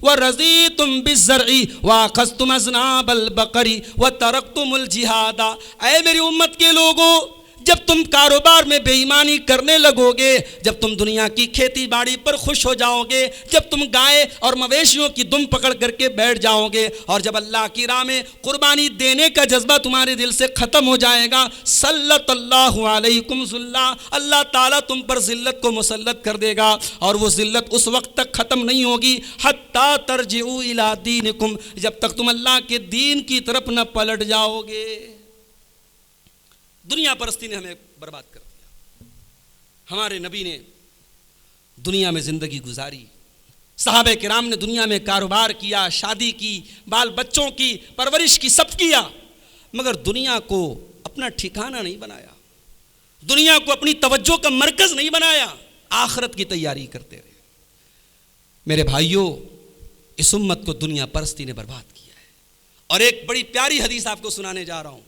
ورضیتم بالزرع واخذتم اذناب البقر وترکتم الجہاد، اے میری امت کے لوگوں، جب تم کاروبار میں بے ایمانی کرنے لگو گے، جب تم دنیا کی کھیتی باڑی پر خوش ہو جاؤ گے، جب تم گائے اور مویشیوں کی دم پکڑ کر کے بیٹھ جاؤ گے، اور جب اللہ کی راہ میں قربانی دینے کا جذبہ تمہارے دل سے ختم ہو جائے گا، سلط اللہ علیکم ذلہ، اللہ تعالیٰ تم پر ذلت کو مسلط کر دے گا، اور وہ ذلت اس وقت تک ختم نہیں ہوگی حتی ترجعوا الی دینکم، جب تک تم اللہ کے دین کی طرف نہ پلٹ جاؤ گے۔ دنیا پرستی نے ہمیں برباد کر دیا. ہمارے نبی نے دنیا میں زندگی گزاری، صحابہ کرام نے دنیا میں کاروبار کیا، شادی کی، بال بچوں کی پرورش کی، سب کیا، مگر دنیا کو اپنا ٹھکانہ نہیں بنایا، دنیا کو اپنی توجہ کا مرکز نہیں بنایا، آخرت کی تیاری کرتے رہے. میرے بھائیوں، اس امت کو دنیا پرستی نے برباد کیا ہے. اور ایک بڑی پیاری حدیث آپ کو سنانے جا رہا ہوں.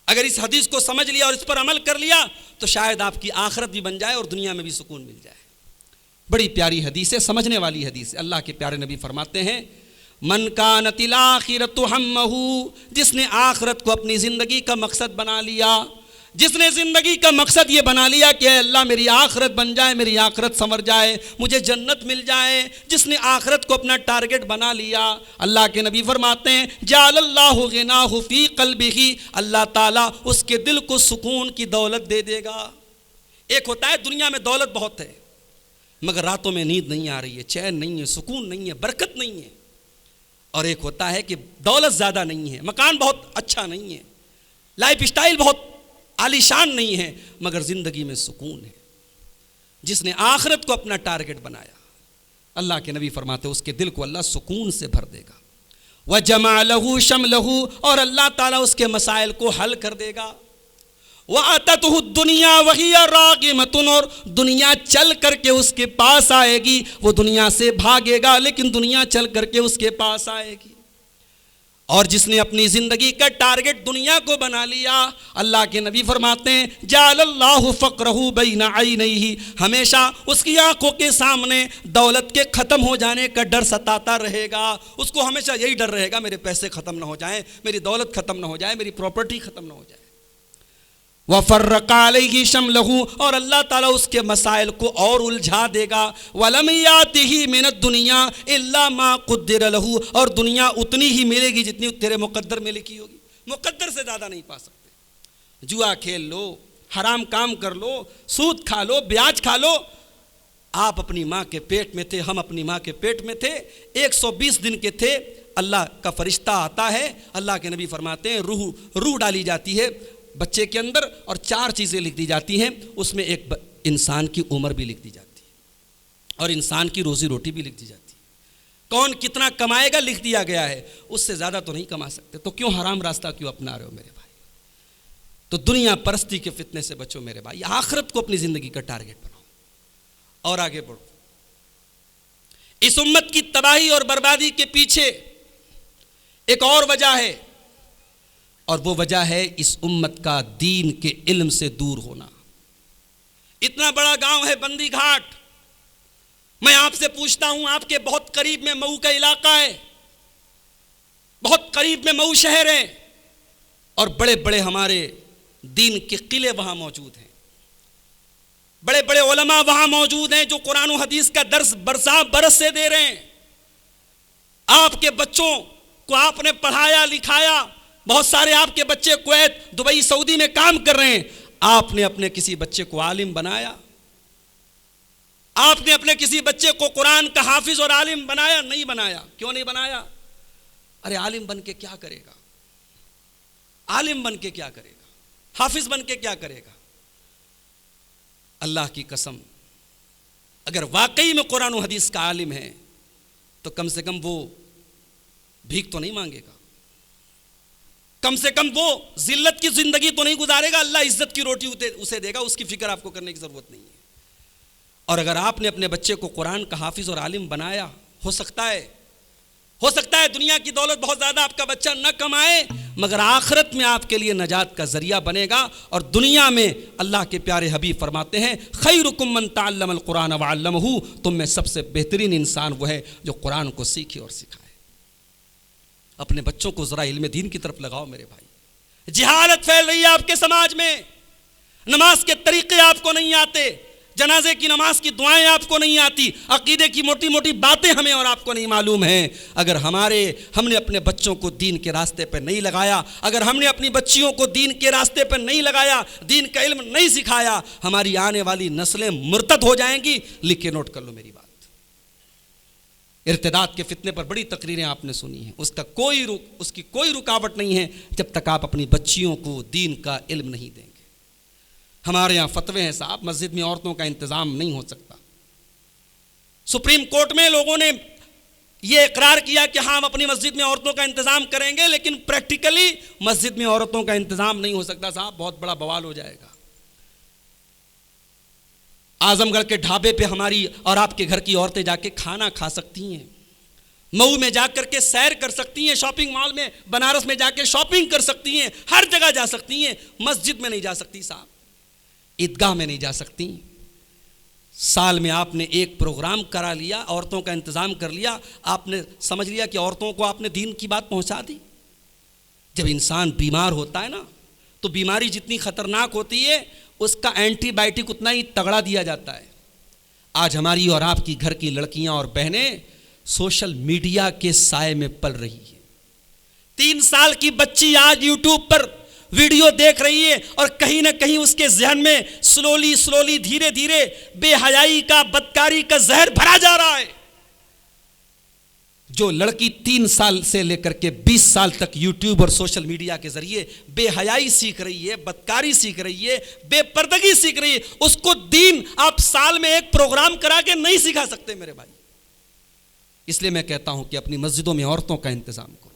اگر اس حدیث کو سمجھ لیا اور اس پر عمل کر لیا تو شاید آپ کی آخرت بھی بن جائے اور دنیا میں بھی سکون مل جائے. بڑی پیاری حدیث ہے، سمجھنے والی حدیث ہے. اللہ کے پیارے نبی فرماتے ہیں من کانت الاخرۃ ہمہ، جس نے آخرت کو اپنی زندگی کا مقصد بنا لیا، جس نے زندگی کا مقصد یہ بنا لیا کہ اے اللہ میری آخرت بن جائے، میری آخرت سنور جائے، مجھے جنت مل جائے، جس نے آخرت کو اپنا ٹارگٹ بنا لیا، اللہ کے نبی فرماتے ہیں جعل اللہ غناہ فی قلبہ، اللہ تعالیٰ اس کے دل کو سکون کی دولت دے دے گا. ایک ہوتا ہے دنیا میں دولت بہت ہے مگر راتوں میں نیند نہیں آ رہی ہے، چین نہیں ہے، سکون نہیں ہے، برکت نہیں ہے. اور ایک ہوتا ہے کہ دولت زیادہ نہیں ہے، مکان بہت اچھا نہیں ہے، لائف اسٹائل بہت عالی شان نہیں ہے، مگر زندگی میں سکون ہے. جس نے آخرت کو اپنا ٹارگٹ بنایا، اللہ کے نبی فرماتے ہیں اس کے دل کو اللہ سکون سے بھر دے گا. وَجَمَعَ لَهُ شَمْلَهُ، اور اللہ تعالیٰ اس کے مسائل کو حل کر دے گا. وَأَتَتْهُ الدُّنْيَا وَهِيَ رَاغِمَةٌ، اور دنیا چل کر کے اس کے پاس آئے گی، وہ دنیا سے بھاگے گا لیکن دنیا چل کر کے اس کے پاس آئے گی. اور جس نے اپنی زندگی کا ٹارگٹ دنیا کو بنا لیا، اللہ کے نبی فرماتے ہیں جعل اللہ فقرہ بین عینیہ، ہمیشہ اس کی آنکھوں کے سامنے دولت کے ختم ہو جانے کا ڈر ستاتا رہے گا. اس کو ہمیشہ یہی ڈر رہے گا میرے پیسے ختم نہ ہو جائیں، میری دولت ختم نہ ہو جائے، میری پراپرٹی ختم نہ ہو جائے. وَفَرَّقَ عَلَيْهِ شَمْلَهُ، اور اللہ تعالیٰ اس کے مسائل کو اور الجھا دے گا. وَلَمْ يَأْتِهِ مِنَ الدُّنْيَا إِلَّا مَا قُدِّرَ لَهُ، اور دنیا اتنی ہی ملے گی جتنی تیرے مقدر میں لکھی ہوگی، مقدر سے زیادہ نہیں پا سکتے. جوا کھیل لو، حرام کام کر لو، سود کھا لو، بیاج کھا لو. آپ اپنی ماں کے پیٹ میں تھے، ہم اپنی ماں کے پیٹ میں تھے، 120 دن کے تھے. اللہ کا فرشتہ آتا ہے، اللہ کے نبی فرماتے ہیں روح ڈالی جاتی ہے بچے کے اندر اور 4 چیزیں لکھ دی جاتی ہیں. اس میں ایک انسان کی عمر بھی لکھ دی جاتی ہے اور انسان کی روزی روٹی بھی لکھ دی جاتی ہے. کون کتنا کمائے گا لکھ دیا گیا ہے، اس سے زیادہ تو نہیں کما سکتے. تو کیوں حرام راستہ کیوں اپنا رہے ہو میرے بھائی؟ تو دنیا پرستی کے فتنے سے بچو میرے بھائی، آخرت کو اپنی زندگی کا ٹارگٹ بناؤ اور آگے بڑھو. اس امت کی تباہی اور بربادی کے پیچھے ایک اور وجہ ہے، اور وہ وجہ ہے اس امت کا دین کے علم سے دور ہونا. اتنا بڑا گاؤں ہے بندی گھاٹ، میں آپ سے پوچھتا ہوں، آپ کے بہت قریب میں مئو کا علاقہ ہے، بہت قریب میں مئو شہر ہے، اور بڑے بڑے ہمارے دین کے قلعے وہاں موجود ہیں، بڑے بڑے علماء وہاں موجود ہیں جو قرآن و حدیث کا درس برسا برس سے دے رہے ہیں. آپ کے بچوں کو آپ نے پڑھایا لکھایا، بہت سارے آپ کے بچے کویت، دبئی، سعودی میں کام کر رہے ہیں. آپ نے اپنے کسی بچے کو عالم بنایا؟ آپ نے اپنے کسی بچے کو قرآن کا حافظ اور عالم بنایا؟ نہیں بنایا. کیوں نہیں بنایا؟ ارے عالم بن کے کیا کرے گا؟ عالم بن کے کیا کرے گا؟ حافظ بن کے کیا کرے گا؟ اللہ کی قسم، اگر واقعی میں قرآن و حدیث کا عالم ہے تو کم سے کم وہ بھیک تو نہیں مانگے گا، کم سے کم وہ ذلت کی زندگی تو نہیں گزارے گا. اللہ عزت کی روٹی اسے دے گا، اس کی فکر آپ کو کرنے کی ضرورت نہیں ہے. اور اگر آپ نے اپنے بچے کو قرآن کا حافظ اور عالم بنایا، ہو سکتا ہے دنیا کی دولت بہت زیادہ آپ کا بچہ نہ کمائے، مگر آخرت میں آپ کے لیے نجات کا ذریعہ بنے گا. اور دنیا میں اللہ کے پیارے حبیب فرماتے ہیں خیرکم من تعلم القرآن وعلمہ، تم میں سب سے بہترین انسان وہ ہے جو قرآن کو سیکھے اور سکھائے. اپنے بچوں کو ذرا علم دین کی طرف لگاؤ میرے بھائی. جہالت پھیل رہی ہے آپ کے سماج میں، نماز کے طریقے آپ کو نہیں آتے، جنازے کی نماز کی دعائیں آپ کو نہیں آتی، عقیدے کی موٹی موٹی باتیں ہمیں اور آپ کو نہیں معلوم ہیں. اگر ہم نے اپنے بچوں کو دین کے راستے پہ نہیں لگایا، اگر ہم نے اپنی بچیوں کو دین کے راستے پہ نہیں لگایا، دین کا علم نہیں سکھایا، ہماری آنے والی نسلیں مرتد ہو جائیں گی. لکھ کے نوٹ کر لو میری بات. ارتداد کے فتنے پر بڑی تقریریں آپ نے سنی ہیں، اس کی کوئی رکاوٹ نہیں ہے جب تک آپ اپنی بچیوں کو دین کا علم نہیں دیں گے. ہمارے یہاں فتوے ہیں صاحب، مسجد میں عورتوں کا انتظام نہیں ہو سکتا۔ سپریم کورٹ میں لوگوں نے یہ اقرار کیا کہ ہاں ہم اپنی مسجد میں عورتوں کا انتظام کریں گے، لیکن پریکٹیکلی مسجد میں عورتوں کا انتظام نہیں ہو سکتا صاحب، بہت بڑا بوال ہو جائے گا۔ اعظم گڑھ کے ڈھابے پہ ہماری اور آپ کے گھر کی عورتیں جا کے کھانا کھا سکتی ہیں، مئو میں جا کر کے سیر کر سکتی ہیں، شاپنگ مال میں بنارس میں جا کے شاپنگ کر سکتی ہیں، ہر جگہ جا سکتی ہیں، مسجد میں نہیں جا سکتی صاحب، عیدگاہ میں نہیں جا سکتی۔ سال میں آپ نے ایک پروگرام کرا لیا، عورتوں کا انتظام کر لیا، آپ نے سمجھ لیا کہ عورتوں کو آپ نے دین کی بات پہنچا دی۔ جب انسان بیمار ہوتا ہے نا تو بیماری جتنی خطرناک ہوتی ہے اس کا اینٹی بائیوٹک اتنا ہی تگڑا دیا جاتا ہے۔ آج ہماری اور آپ کی گھر کی لڑکیاں اور بہنیں سوشل میڈیا کے سائے میں پل رہی ہیں۔ 3 سال کی بچی آج یوٹیوب پر ویڈیو دیکھ رہی ہے اور کہیں نہ کہیں اس کے ذہن میں سلولی دھیرے دھیرے بے حیائی کا، بدکاری کا زہر بھرا جا رہا ہے۔ جو لڑکی 3 سال سے لے کر کے 20 سال تک یوٹیوب اور سوشل میڈیا کے ذریعے بے حیائی سیکھ رہی ہے، بدکاری سیکھ رہی ہے، بے پردگی سیکھ رہی ہے، اس کو دین آپ سال میں ایک پروگرام کرا کے نہیں سکھا سکتے میرے بھائی۔ اس لیے میں کہتا ہوں کہ اپنی مسجدوں میں عورتوں کا انتظام کرو،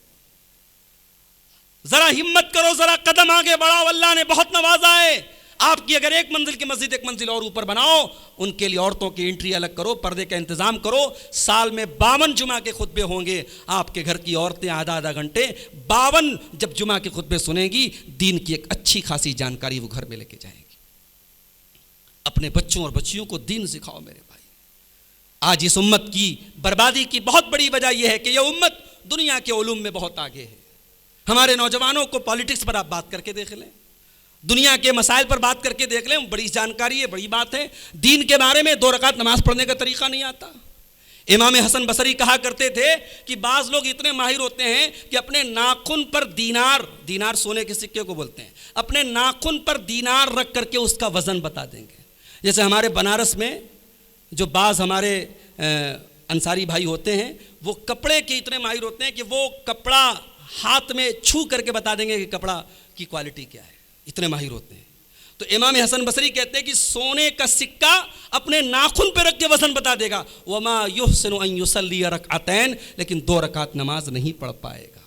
ذرا ہمت کرو، ذرا قدم آگے بڑھاؤ، اللہ نے بہت نوازا ہے۔ آپ کی اگر 1 منزل کی مسجد 1 منزل اور اوپر بناؤ، ان کے لیے عورتوں کی انٹری الگ کرو، پردے کا انتظام کرو، سال میں 52 جمعہ کے خطبے ہوں گے، آپ کے گھر کی عورتیں آدھا گھنٹے 52 جب جمعہ کے خطبے سنیں گی، دین کی ایک اچھی خاصی جانکاری وہ گھر میں لے کے جائیں گی۔ اپنے بچوں اور بچیوں کو دین سکھاؤ میرے بھائی۔ آج اس امت کی بربادی کی بہت بڑی وجہ یہ ہے کہ یہ امت دنیا کے علوم میں بہت آگے ہے۔ ہمارے نوجوانوں کو پالیٹکس پر آپ بات کر کے دیکھ لیں، دنیا کے مسائل پر بات کر کے دیکھ لیں، بڑی جانکاری ہے، بڑی بات ہے۔ دین کے بارے میں 2 رکعت نماز پڑھنے کا طریقہ نہیں آتا۔ امام حسن بصری کہا کرتے تھے کہ بعض لوگ اتنے ماہر ہوتے ہیں کہ اپنے ناخن پر دینار سونے کے سکے کو بولتے ہیں، اپنے ناخن پر دینار رکھ کر کے اس کا وزن بتا دیں گے۔ جیسے ہمارے بنارس میں جو بعض ہمارے انصاری بھائی ہوتے ہیں، وہ کپڑے کے اتنے ماہر ہوتے ہیں کہ وہ کپڑا ہاتھ میں چھو کر کے بتا دیں گے کہ کپڑا کی کوالٹی کیا ہے، اتنے ماہر ہوتے ہیں۔ تو امام حسن بصری کہتے ہیں کہ سونے کا سکہ اپنے ناخن پہ رکھ کے وزن بتا دے گا، وما یحسن ان یصلی رکعتین، لیکن 2 رکعت نماز نہیں پڑھ پائے گا۔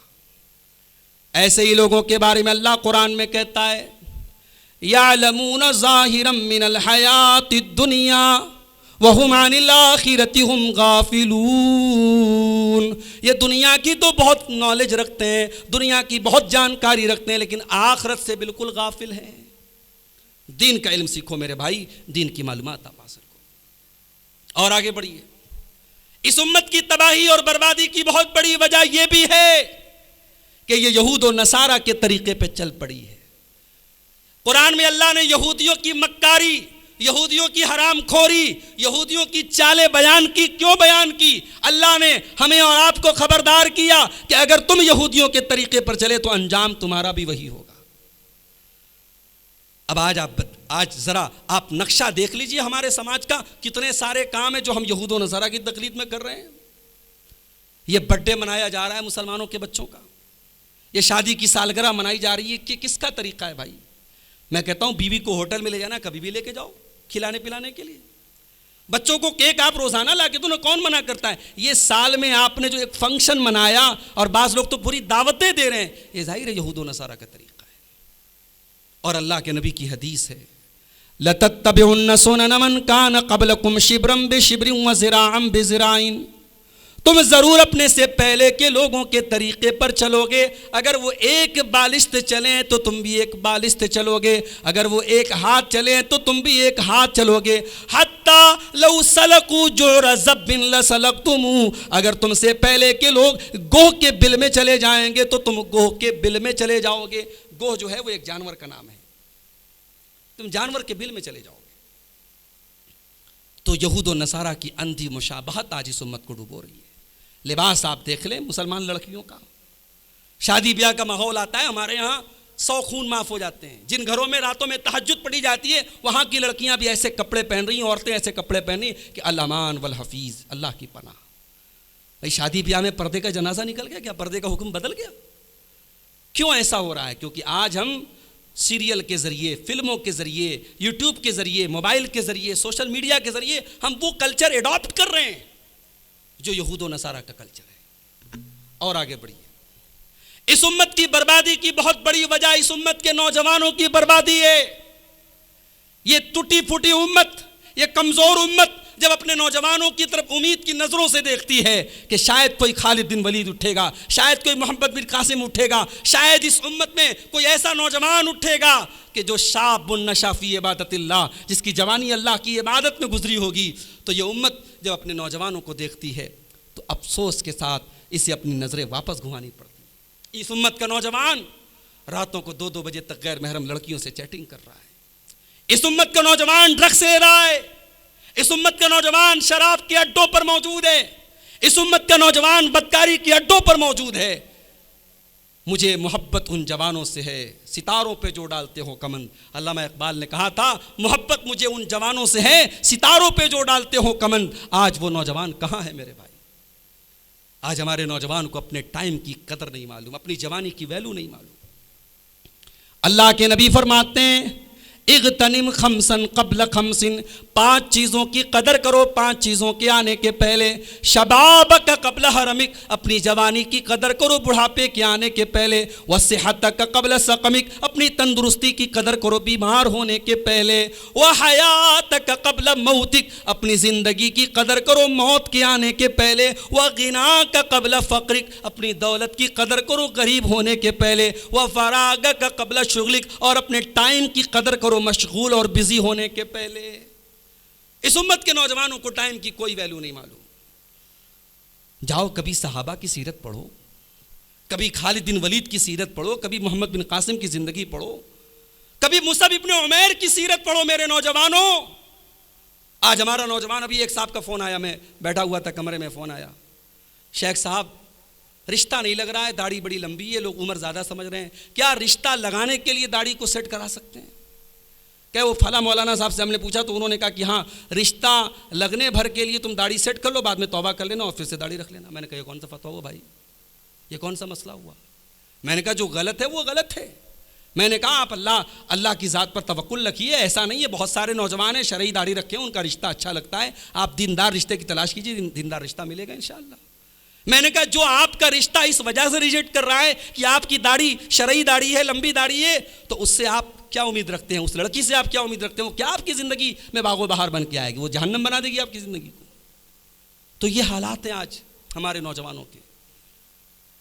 ایسے ہی لوگوں کے بارے میں اللہ قرآن میں کہتا ہے یعلمون ظاہرا من الحیات الدنیا وَهُمْ عَنِ الْآخِرَةِ هُمْ غَافِلُونَ، یہ دنیا کی تو بہت نالج رکھتے ہیں، دنیا کی بہت جانکاری رکھتے ہیں، لیکن آخرت سے بالکل غافل ہیں۔ دین کا علم سیکھو میرے بھائی، دین کی معلومات آپ حاصل کرو اور آگے بڑھیے۔ اس امت کی تباہی اور بربادی کی بہت بڑی وجہ یہ بھی ہے کہ یہ یہود و نصارہ کے طریقے پہ چل پڑی ہے۔ قرآن میں اللہ نے یہودیوں کی مکاری، یہودیوں کی حرام کھوری، یہودیوں کی چالیں بیان کی۔ کیوں بیان کی؟ اللہ نے ہمیں اور آپ کو خبردار کیا کہ اگر تم یہودیوں کے طریقے پر چلے تو انجام تمہارا بھی وہی ہوگا۔ اب آج ذرا آپ نقشہ دیکھ لیجئے ہمارے سماج کا، کتنے سارے کام ہیں جو ہم یہود و نصارہ کی تقلید میں کر رہے ہیں۔ یہ برتھ ڈے منایا جا رہا ہے مسلمانوں کے بچوں کا، یہ شادی کی سالگرہ منائی جا رہی ہے، کہ کس کا طریقہ ہے بھائی؟ میں کہتا ہوں بیوی کو ہوٹل میں لے جانا، کبھی بھی لے کے جاؤ کھلانے پلانے کے لیے، بچوں کو کیک آپ روزانہ لا کے دو نا، کون منع کرتا ہے؟ یہ سال میں آپ نے جو ایک فنکشن منایا اور بعض لوگ تو پوری دعوتیں دے رہے ہیں، یہ ظاہر ہے یہود و نصارہ کا طریقہ ہے۔ اور اللہ کے نبی کی حدیث ہے لَتَتَّبِعُنَّ سُنَنَ مَنْ كَانَ قَبْلَكُمْ شِبْرًا بِشِبْرٍ وَذِرَاعًا بِذِرَاعٍ، تم ضرور اپنے سے پہلے کے لوگوں کے طریقے پر چلو گے۔ اگر وہ 1 بالشت چلیں تو تم بھی 1 بالشت چلو گے، اگر وہ 1 ہاتھ چلیں تو تم بھی 1 ہاتھ چلو گے۔ حَتَّى لَوْ سَلَكُوا جُحْرَ ذَبٍّ لَسَلَكْتُمُوهُ، اگر تم سے پہلے کے لوگ گوہ کے بل میں چلے جائیں گے تو تم گوہ کے بل میں چلے جاؤ گے۔ گوہ جو ہے وہ ایک جانور کا نام ہے، تم جانور کے بل میں چلے جاؤ گے۔ تو یہود و نصارہ کی اندھی مشابہت آج اس امت کو ڈبو رہی ہے۔ لباس آپ دیکھ لیں مسلمان لڑکیوں کا، شادی بیاہ کا ماحول آتا ہے ہمارے یہاں 100 خون معاف ہو جاتے ہیں۔ جن گھروں میں راتوں میں تہجد پڑھی جاتی ہے وہاں کی لڑکیاں بھی ایسے کپڑے پہن رہی ہیں، عورتیں ایسے کپڑے پہن رہی ہیں کہ الامان والحفیظ، اللہ کی پناہ۔ بھائی شادی بیاہ میں پردے کا جنازہ نکل گیا کیا؟ پردے کا حکم بدل گیا؟ کیوں ایسا ہو رہا ہے؟ کیونکہ آج ہم سیریل کے ذریعے، فلموں کے ذریعے، یوٹیوب کے ذریعے، موبائل کے ذریعے، سوشل میڈیا کے ذریعے ہم وہ کلچر ایڈاپٹ کر رہے ہیں جو یہود و نصارہ کا کلچر ہے۔ اور آگے بڑھیے، اس امت کی بربادی کی بہت بڑی وجہ اس امت کے نوجوانوں کی بربادی ہے۔ یہ ٹوٹی پھوٹی امت، یہ کمزور امت جب اپنے نوجوانوں کی طرف امید کی نظروں سے دیکھتی ہے کہ شاید کوئی خالد بن ولید اٹھے گا، شاید کوئی محمد بن قاسم اٹھے گا، شاید اس امت میں کوئی ایسا نوجوان اٹھے گا کہ جو شاب نشا فی عبادت اللہ، جس کی جوانی اللہ کی عبادت میں گزری ہوگی، تو یہ امت جب اپنے نوجوانوں کو دیکھتی ہے تو افسوس کے ساتھ اسے اپنی نظریں واپس گھمانی پڑتی ہیں۔ اس امت کا نوجوان راتوں کو 2-2 بجے تک غیر محرم لڑکیوں سے چیٹنگ کر رہا ہے۔ اس امت کا نوجوان ڈرگس لے رہا ہے۔ اس امت کا نوجوان شراب کے اڈوں پر موجود ہے۔ اس امت کا نوجوان بدکاری کے اڈوں پر موجود ہے۔ مجھے محبت ان جوانوں سے ہے ستاروں پہ جو ڈالتے ہو کمند۔ علامہ اقبال نے کہا تھا محبت مجھے ان جوانوں سے ہے ستاروں پہ جو ڈالتے ہو کمند۔ آج وہ نوجوان کہاں ہے میرے بھائی؟ آج ہمارے نوجوان کو اپنے ٹائم کی قدر نہیں معلوم، اپنی جوانی کی ویلو نہیں معلوم۔ اللہ کے نبی فرماتے ہیں اغتنم خمسن قبل خمسن، 5 چیزوں کی قدر کرو 5 چیزوں کے آنے کے پہلے۔ شبابک قبل حرمک، اپنی جوانی کی قدر کرو بڑھاپے کے آنے کے پہلے۔ وصحتک قبل سقمک، اپنی تندرستی کی قدر کرو بیمار ہونے کے پہلے۔ وحیاتک قبل موتک، اپنی زندگی کی قدر کرو موت کے آنے کے پہلے۔ وغناک قبل فقرک، اپنی دولت کی قدر کرو غریب ہونے کے پہلے۔ وفراغک قبل شغلک، اور اپنے ٹائم کی قدر کرو مشغول اور بزی ہونے کے پہلے۔ اس امت کے نوجوانوں کو ٹائم کی کوئی ویلیو نہیں معلوم۔ جاؤ کبھی صحابہ کی سیرت پڑھو، کبھی خالد بن ولید کی سیرت پڑھو، کبھی محمد بن قاسم کی زندگی پڑھو، کبھی مصعب ابن عمیر کی سیرت پڑھو میرے نوجوانوں۔ آج ہمارا نوجوان، ابھی ایک صاحب کا فون آیا، میں بیٹھا ہوا تھا کمرے میں، فون آیا، شیخ صاحب رشتہ نہیں لگ رہا ہے، داڑھی بڑی لمبی ہے، لوگ عمر زیادہ سمجھ رہے ہیں، کیا رشتہ لگانے کے لیے داڑھی کو سیٹ کرا سکتے ہیں؟ کہ وہ فلاں مولانا صاحب سے ہم نے پوچھا تو انہوں نے کہا کہ ہاں رشتہ لگنے بھر کے لیے تم داڑھی سیٹ کر لو، بعد میں توبہ کر لینا اور پھر سے داڑھی رکھ لینا۔ میں نے کہا یہ کون سا فتویٰ ہوا بھائی، یہ کون سا مسئلہ ہوا؟ میں نے کہا جو غلط ہے وہ غلط ہے۔ میں نے کہا آپ اللہ کی ذات پر توکل رکھیے، ایسا نہیں ہے، بہت سارے نوجوان ہیں شرعی داڑھی رکھے ہیں، ان کا رشتہ اچھا لگتا ہے، آپ دیندار رشتے کی تلاش کیجیے، دیندار رشتہ ملے گا انشاءاللہ۔ میں نے کہا جو آپ کا رشتہ اس وجہ سے ریجیکٹ کر رہا ہے کہ آپ کی داڑھی شرعی داڑھی ہے، لمبی داڑھی ہے، تو اس سے آپ کیا امید رکھتے ہیں؟ اس لڑکی سے آپ کیا امید رکھتے ہیں؟ کیا آپ کی زندگی میں باغ و بہار بن کے آئے گی؟ وہ جہنم بنا دے گی آپ کی زندگی کو۔ تو یہ حالات ہیں آج ہمارے نوجوانوں کے۔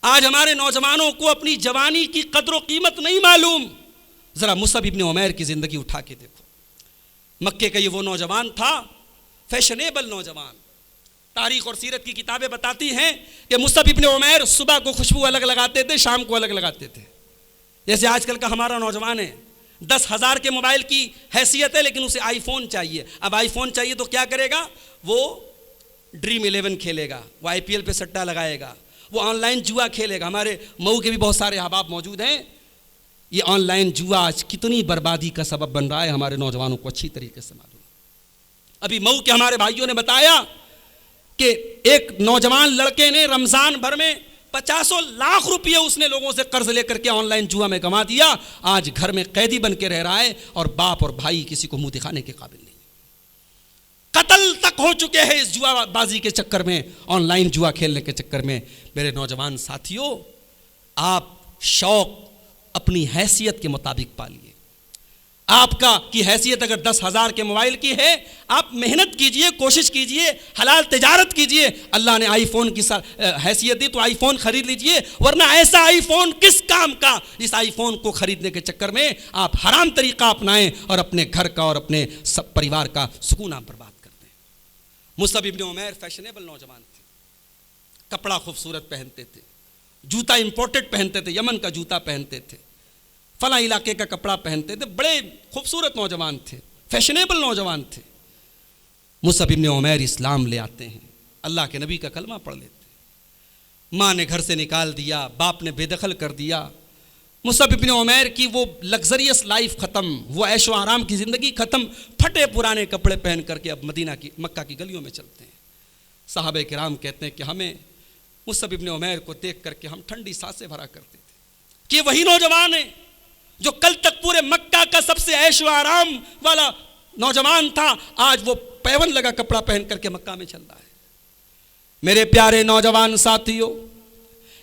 آج ہمارے نوجوانوں کو اپنی جوانی کی قدر و قیمت نہیں معلوم۔ ذرا مصعب ابن عمیر کی زندگی اٹھا کے دیکھو، مکے کا یہ وہ نوجوان تھا، فیشنیبل نوجوان۔ تاریخ اور سیرت کی کتابیں بتاتی ہیں کہ مصعب ابن عمیر صبح کو خوشبو الگ لگاتے تھے، شام کو الگ لگاتے تھے۔ جیسے آج کل کا ہمارا نوجوان ہے، 10,000 کے موبائل کی حیثیت ہے لیکن اسے آئی فون چاہیے۔ اب آئی فون چاہیے تو کیا کرے گا؟ وہ ڈریم 11 کھیلے گا، وہ IPL پہ سٹا لگائے گا، وہ آن لائن جوا کھیلے گا۔ ہمارے مئو کے بھی بہت سارے احباب موجود ہیں۔ یہ آن لائن جوا آج کتنی بربادی کا سبب بن رہا ہے، ہمارے نوجوانوں کو اچھی طریقے سے معلوم۔ ابھی مئو کے ہمارے بھائیوں نے بتایا کہ ایک نوجوان لڑکے نے رمضان بھر میں 50 لاکھ روپیے اس نے لوگوں سے قرض لے کر کے آن لائن جوا میں کما دیا۔ آج گھر میں قیدی بن کے رہ رہا ہے اور باپ اور بھائی کسی کو منہ دکھانے کے قابل نہیں۔ قتل تک ہو چکے ہیں اس جوا بازی کے چکر میں، آن لائن جوا کھیلنے کے چکر میں۔ میرے نوجوان ساتھیوں، آپ شوق اپنی حیثیت کے مطابق پالیے۔ آپ کی حیثیت اگر 10,000 کے موبائل کی ہے، آپ محنت کیجئے، کوشش کیجئے، حلال تجارت کیجئے۔ اللہ نے آئی فون کی حیثیت دی تو آئی فون خرید لیجئے، ورنہ ایسا آئی فون کس کام کا جس آئی فون کو خریدنے کے چکر میں آپ حرام طریقہ اپنائیں اور اپنے گھر کا اور اپنے سب پریوار کا سکون آپ برباد کر دیں۔ مصعب ابن عمیر فیشنیبل نوجوان تھے، کپڑا خوبصورت پہنتے تھے، جوتا امپورٹڈ پہنتے تھے، یمن کا جوتا پہنتے تھے، فلاں علاقے کا کپڑا پہنتے تھے، بڑے خوبصورت نوجوان تھے، فیشنیبل نوجوان تھے۔ مصعب ابن عمیر اسلام لے آتے ہیں، اللہ کے نبی کا کلمہ پڑھ لیتے ہیں۔ ماں نے گھر سے نکال دیا، باپ نے بے دخل کر دیا۔ مصعب ابن عمیر کی وہ لگزریس لائف ختم، وہ عیش و آرام کی زندگی ختم، پھٹے پرانے کپڑے پہن کر کے اب مکہ کی گلیوں میں چلتے ہیں۔ صحابہ کرام کہتے ہیں کہ ہمیں مصعب ابن عمیر کو دیکھ کر کے ہم ٹھنڈی سانسیں بھرا کرتے تھے کہ وہی نوجوان ہیں جو کل تک پورے مکہ کا سب سے عیش و آرام والا نوجوان تھا، آج وہ پیون لگا کپڑا پہن کر کے مکہ میں چل رہا ہے۔ میرے پیارے نوجوان ساتھیوں،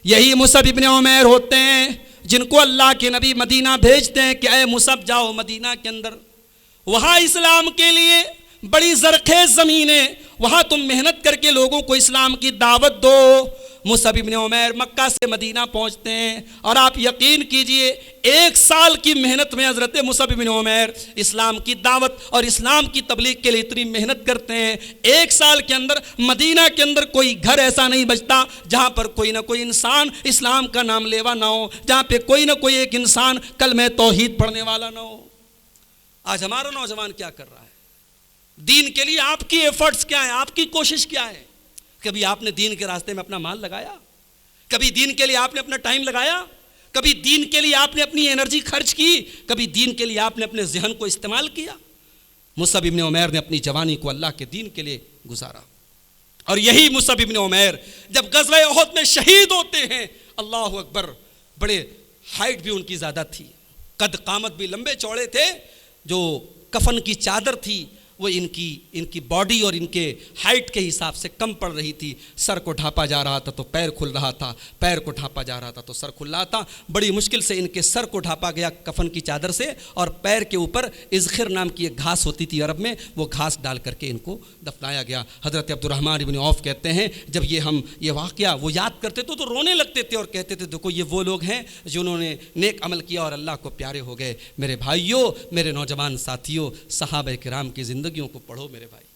یہی مصعب ابن عمیر ہوتے ہیں جن کو اللہ کے نبی مدینہ بھیجتے ہیں کہ اے مصعب جاؤ مدینہ کے اندر، وہاں اسلام کے لیے بڑی زرخیز زمین ہے، وہاں تم محنت کر کے لوگوں کو اسلام کی دعوت دو۔ مصعب ابن عمیر مکہ سے مدینہ پہنچتے ہیں، اور آپ یقین کیجئے 1 سال کی محنت میں حضرت مصعب ابن عمیر اسلام کی دعوت اور اسلام کی تبلیغ کے لیے اتنی محنت کرتے ہیں۔ 1 سال کے اندر مدینہ کے اندر کوئی گھر ایسا نہیں بچتا جہاں پر کوئی نہ کوئی انسان اسلام کا نام لیوا نہ ہو، جہاں پہ کوئی نہ کوئی ایک انسان کلمہ توحید پڑھنے والا نہ ہو۔ آج ہمارا نوجوان کیا کر رہا ہے؟ دین کے لیے آپ کی ایفرٹس کیا ہیں؟ آپ کی کوشش کیا ہے؟ کبھی آپ نے دین کے راستے میں اپنا مال لگایا؟ کبھی دین کے لیے آپ نے اپنا ٹائم لگایا؟ کبھی دین کے لیے آپ نے اپنی انرجی خرچ کی؟ کبھی دین کے لیے آپ نے اپنے ذہن کو استعمال کیا؟ مصعب ابن عمیر نے اپنی جوانی کو اللہ کے دین کے لیے گزارا، اور یہی مصعب ابن عمیر جب غزوہ احد میں شہید ہوتے ہیں، اللہ اکبر، بڑے ہائٹ بھی ان کی زیادہ تھی، قد قامت بھی لمبے چوڑے تھے، جو کفن کی چادر تھی وہ ان کی باڈی اور ان کے ہائٹ کے حساب سے کم پڑ رہی تھی۔ سر کو ڈھانپا جا رہا تھا تو پیر کھل رہا تھا، پیر کو ڈھانپا جا رہا تھا تو سر کھل رہا تھا۔ بڑی مشکل سے ان کے سر کو ڈھانپا گیا کفن کی چادر سے، اور پیر کے اوپر اذخر نام کی ایک گھاس ہوتی تھی عرب میں، وہ گھاس ڈال کر کے ان کو دفنایا گیا۔ حضرت عبد الرحمن ابن عوف کہتے ہیں جب ہم یہ واقعہ وہ یاد کرتے تو رونے لگتے تھے اور کہتے تھے دیکھو یہ وہ لوگ ہیں جنہوں نے نیک عمل کیا اور اللہ کو پیارے ہو گئے۔ میرے بھائیوں، میرے نوجوان ساتھیوں، صحابہ کرام کی زندگیوں کو پڑھو میرے بھائی،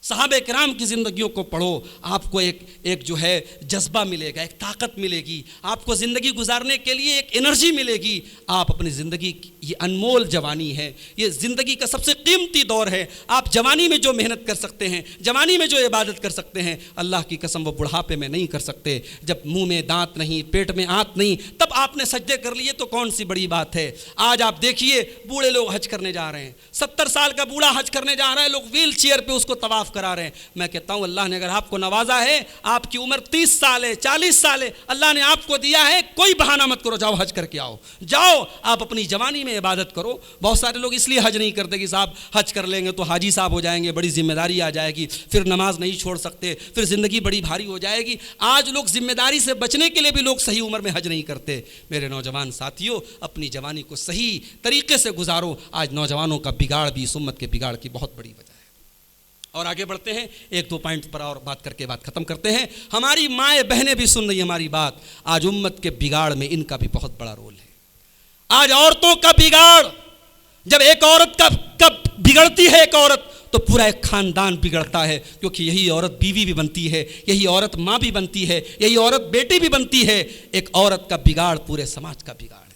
صحابہ کرام کی زندگیوں کو پڑھو، آپ کو ایک جو ہے جذبہ ملے گا، ایک طاقت ملے گی، آپ کو زندگی گزارنے کے لیے ایک انرجی ملے گی۔ آپ اپنی زندگی، یہ انمول جوانی ہے، یہ زندگی کا سب سے قیمتی دور ہے۔ آپ جوانی میں جو محنت کر سکتے ہیں، جوانی میں جو عبادت کر سکتے ہیں، اللہ کی قسم وہ بڑھاپے میں نہیں کر سکتے۔ جب منہ میں دانت نہیں، پیٹ میں آنت نہیں، تب آپ نے سجدے کر لیے تو کون سی بڑی بات ہے۔ آج آپ دیکھیے بوڑھے لوگ حج کرنے جا رہے ہیں، 70 سال کا بوڑھا حج کرنے جا رہا ہے، لوگ ویل چیئر پہ اس کو طواف کرا رہے ہیں۔ میں کہتا ہوں اللہ نے اگر آپ کو نوازا ہے، آپ کی عمر 30 سال ہے، 40 سال ہے، اللہ نے آپ کو دیا ہے، کوئی بہانہ مت کرو، جاؤ حج کر کے آؤ، جاؤ آپ اپنی جوانی میں عبادت کرو۔ بہت سارے لوگ اس لیے حج نہیں کرتے کہ صاحب حج کر لیں گے تو حاجی صاحب ہو جائیں گے، بڑی ذمہ داری آ جائے گی، پھر نماز نہیں چھوڑ سکتے، پھر زندگی بڑی بھاری ہو جائے گی۔ آج لوگ ذمہ داری سے بچنے کے لیے بھی لوگ صحیح عمر میں حج نہیں کرتے۔ میرے نوجوان ساتھیوں، اپنی جوانی کو صحیح طریقے سے گزارو۔ آج نوجوانوں کا بگاڑ بھی اس امت کے بگاڑ کی بہت بڑی وجہ ہے۔ اور آگے بڑھتے ہیں، 1-2 پوائنٹ پر اور بات کر کے بات ختم کرتے ہیں۔ ہماری مائیں بہنیں بھی سن رہی ہماری بات، آج امت کے بگاڑ میں ان کا بھی بہت بڑا رول ہے۔ آج عورتوں کا بگاڑ، جب ایک عورت کا بگڑتی ہے ایک عورت تو پورا ایک خاندان بگڑتا ہے، کیونکہ یہی عورت بیوی بھی بنتی ہے، یہی عورت ماں بھی بنتی ہے، یہی عورت بیٹی بھی بنتی ہے۔ ایک عورت کا بگاڑ پورے سماج کا بگاڑ ہے۔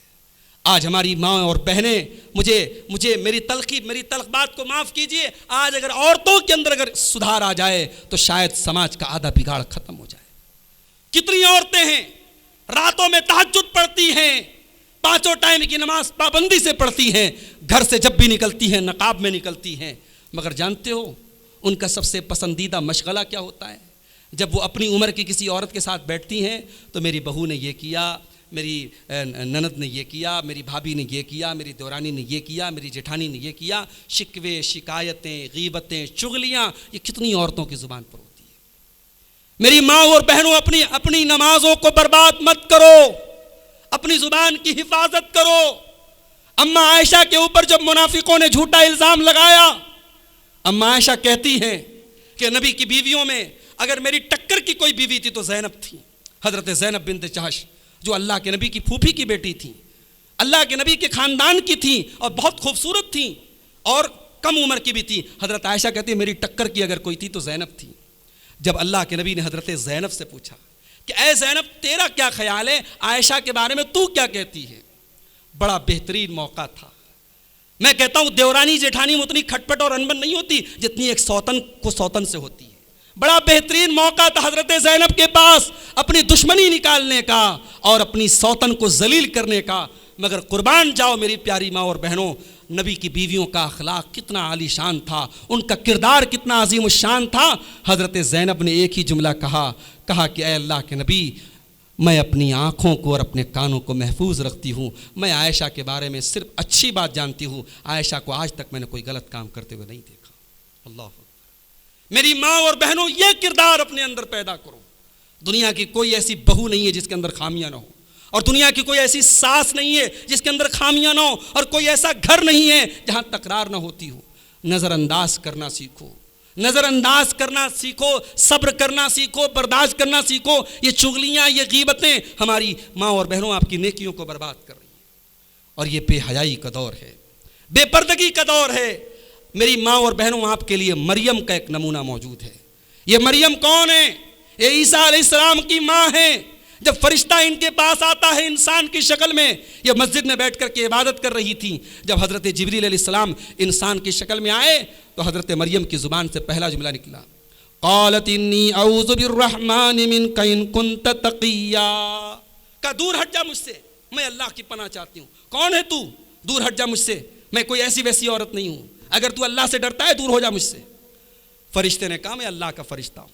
آج ہماری ماں اور بہنیں، مجھے میری تلخ بات کو معاف کیجئے، آج اگر عورتوں کے اندر اگر سدھار آ جائے تو شاید سماج کا آدھا بگاڑ ختم ہو جائے۔ کتنی عورتیں ہیں راتوں میں تہجد پڑھتی ہیں، 5 ٹائم کی نماز پابندی سے پڑھتی ہیں، گھر سے جب بھی نکلتی ہیں نقاب میں نکلتی ہیں، مگر جانتے ہو ان کا سب سے پسندیدہ مشغلہ کیا ہوتا ہے؟ جب وہ اپنی عمر کی کسی عورت کے ساتھ بیٹھتی ہیں تو میری بہو نے یہ کیا، میری نند نے یہ کیا، میری بھابھی نے یہ کیا، میری دیورانی نے یہ کیا، میری جیٹھانی نے یہ کیا، شکوے، شکایتیں، غیبتیں، چغلیاں، یہ کتنی عورتوں کی زبان پر ہوتی ہے۔ میری ماں اور بہنوں، اپنی نمازوں کو برباد مت کرو، اپنی زبان کی حفاظت کرو۔ اماں عائشہ کے اوپر جب منافقوں نے جھوٹا الزام لگایا، اماں عائشہ کہتی ہیں کہ نبی کی بیویوں میں اگر میری ٹکر کی کوئی بیوی تھی تو زینب تھی، حضرت زینب بنت جہش، جو اللہ کے نبی کی پھوپھی کی بیٹی تھی، اللہ کے نبی کے خاندان کی تھی اور بہت خوبصورت تھی اور کم عمر کی بھی تھی۔ حضرت عائشہ کہتی ہے میری ٹکر کی اگر کوئی تھی تو زینب تھی۔ جب اللہ کے نبی نے حضرت زینب سے پوچھا کہ اے زینب تیرا کیا خیال ہے، عائشہ کے بارے میں تو کیا کہتی ہے، بڑا بہترین موقع تھا۔ میں کہتا ہوں دیورانی جیٹھانی میں اتنی کھٹپٹ اور انبن نہیں ہوتی جتنی ایک سوتن کو سوتن سے ہوتی ہے۔ بڑا بہترین موقع تھا حضرت زینب کے پاس اپنی دشمنی نکالنے کا اور اپنی سوتن کو ذلیل کرنے کا، مگر قربان جاؤ میری پیاری ماں اور بہنوں، نبی کی بیویوں کا اخلاق کتنا عالی شان تھا، ان کا کردار کتنا عظیم الشان تھا۔ حضرت زینب نے ایک ہی جملہ کہا کہ اے اللہ کے نبی، میں اپنی آنکھوں کو اور اپنے کانوں کو محفوظ رکھتی ہوں. میں عائشہ کے بارے میں صرف اچھی بات جانتی ہوں. عائشہ کو آج تک میں نے کوئی غلط کام کرتے ہوئے نہیں دیکھا. اللہ اکبر. میری ماں اور بہنوں، یہ کردار اپنے اندر پیدا کرو. دنیا کی کوئی ایسی بہو نہیں ہے جس کے اندر خامیاں نہ ہو، اور دنیا کی کوئی ایسی ساس نہیں ہے جس کے اندر خامیاں نہ ہو، اور کوئی ایسا گھر نہیں ہے جہاں تکرار نہ ہوتی ہو. نظر انداز کرنا سیکھو، نظر انداز کرنا سیکھو، صبر کرنا سیکھو، برداشت کرنا سیکھو. یہ چغلیاں، یہ غیبتیں ہماری ماں اور بہنوں آپ کی نیکیوں کو برباد کر رہی ہیں. اور یہ بے حیائی کا دور ہے، بے پردگی کا دور ہے. میری ماں اور بہنوں، آپ کے لیے مریم کا ایک نمونہ موجود ہے. یہ مریم کون ہے؟ یہ عیسیٰ علیہ السلام کی ماں ہے. جب فرشتہ ان کے پاس آتا ہے انسان کی شکل میں، یہ مسجد میں بیٹھ کر کے عبادت کر رہی تھی. جب حضرت جبریل علیہ السلام انسان کی شکل میں آئے تو حضرت مریم کی زبان سے پہلا جملہ نکلا، قالت انی اعوذ بالرحمن منک ان کنت تقیا. کہا دور ہٹ جا مجھ سے، میں اللہ کی پناہ چاہتی ہوں. کون ہے تو؟ دور ہٹ جا مجھ سے، میں کوئی ایسی ویسی عورت نہیں ہوں. اگر تو اللہ سے ڈرتا ہے دور ہو جا مجھ سے. فرشتے نے کہا میں اللہ کا فرشتہ ہوں،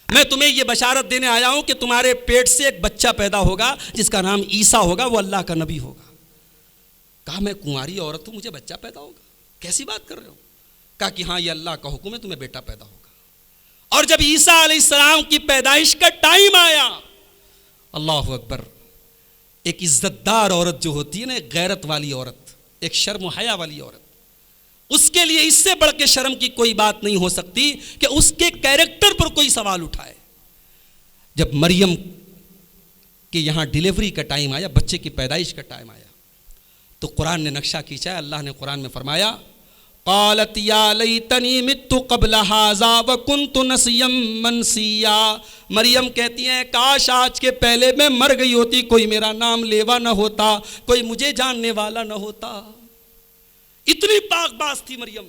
میں تمہیں یہ بشارت دینے آیا ہوں کہ تمہارے پیٹ سے ایک بچہ پیدا ہوگا جس کا نام عیسیٰ ہوگا، وہ اللہ کا نبی ہوگا. کہا میں کنواری عورت ہوں، مجھے بچہ پیدا ہوگا؟ کیسی بات کر رہے ہو؟ کہا کہ ہاں یہ اللہ کا حکم ہے، تمہیں بیٹا پیدا ہوگا. اور جب عیسیٰ علیہ السلام کی پیدائش کا ٹائم آیا، اللہ اکبر، ایک عزت دار عورت جو ہوتی ہے نا، ایک غیرت والی عورت، ایک شرم و حیا والی عورت، اس کے لیے اس سے بڑھ کے شرم کی کوئی بات نہیں ہو سکتی کہ اس کے کیریکٹر پر کوئی سوال اٹھائے. جب مریم کے یہاں ڈیلیوری کا ٹائم آیا، بچے کی پیدائش کا ٹائم آیا، تو قرآن نے نقشہ کھینچا. اللہ نے قرآن میں فرمایا قالت یا لیتنی مت قبل ھذا وکنت نسیا منسیا. مریم کہتی ہیں کاش آج کے پہلے میں مر گئی ہوتی، کوئی میرا نام لیوا نہ ہوتا، کوئی مجھے جاننے والا نہ ہوتا. اتنی پاک باز تھی مریم.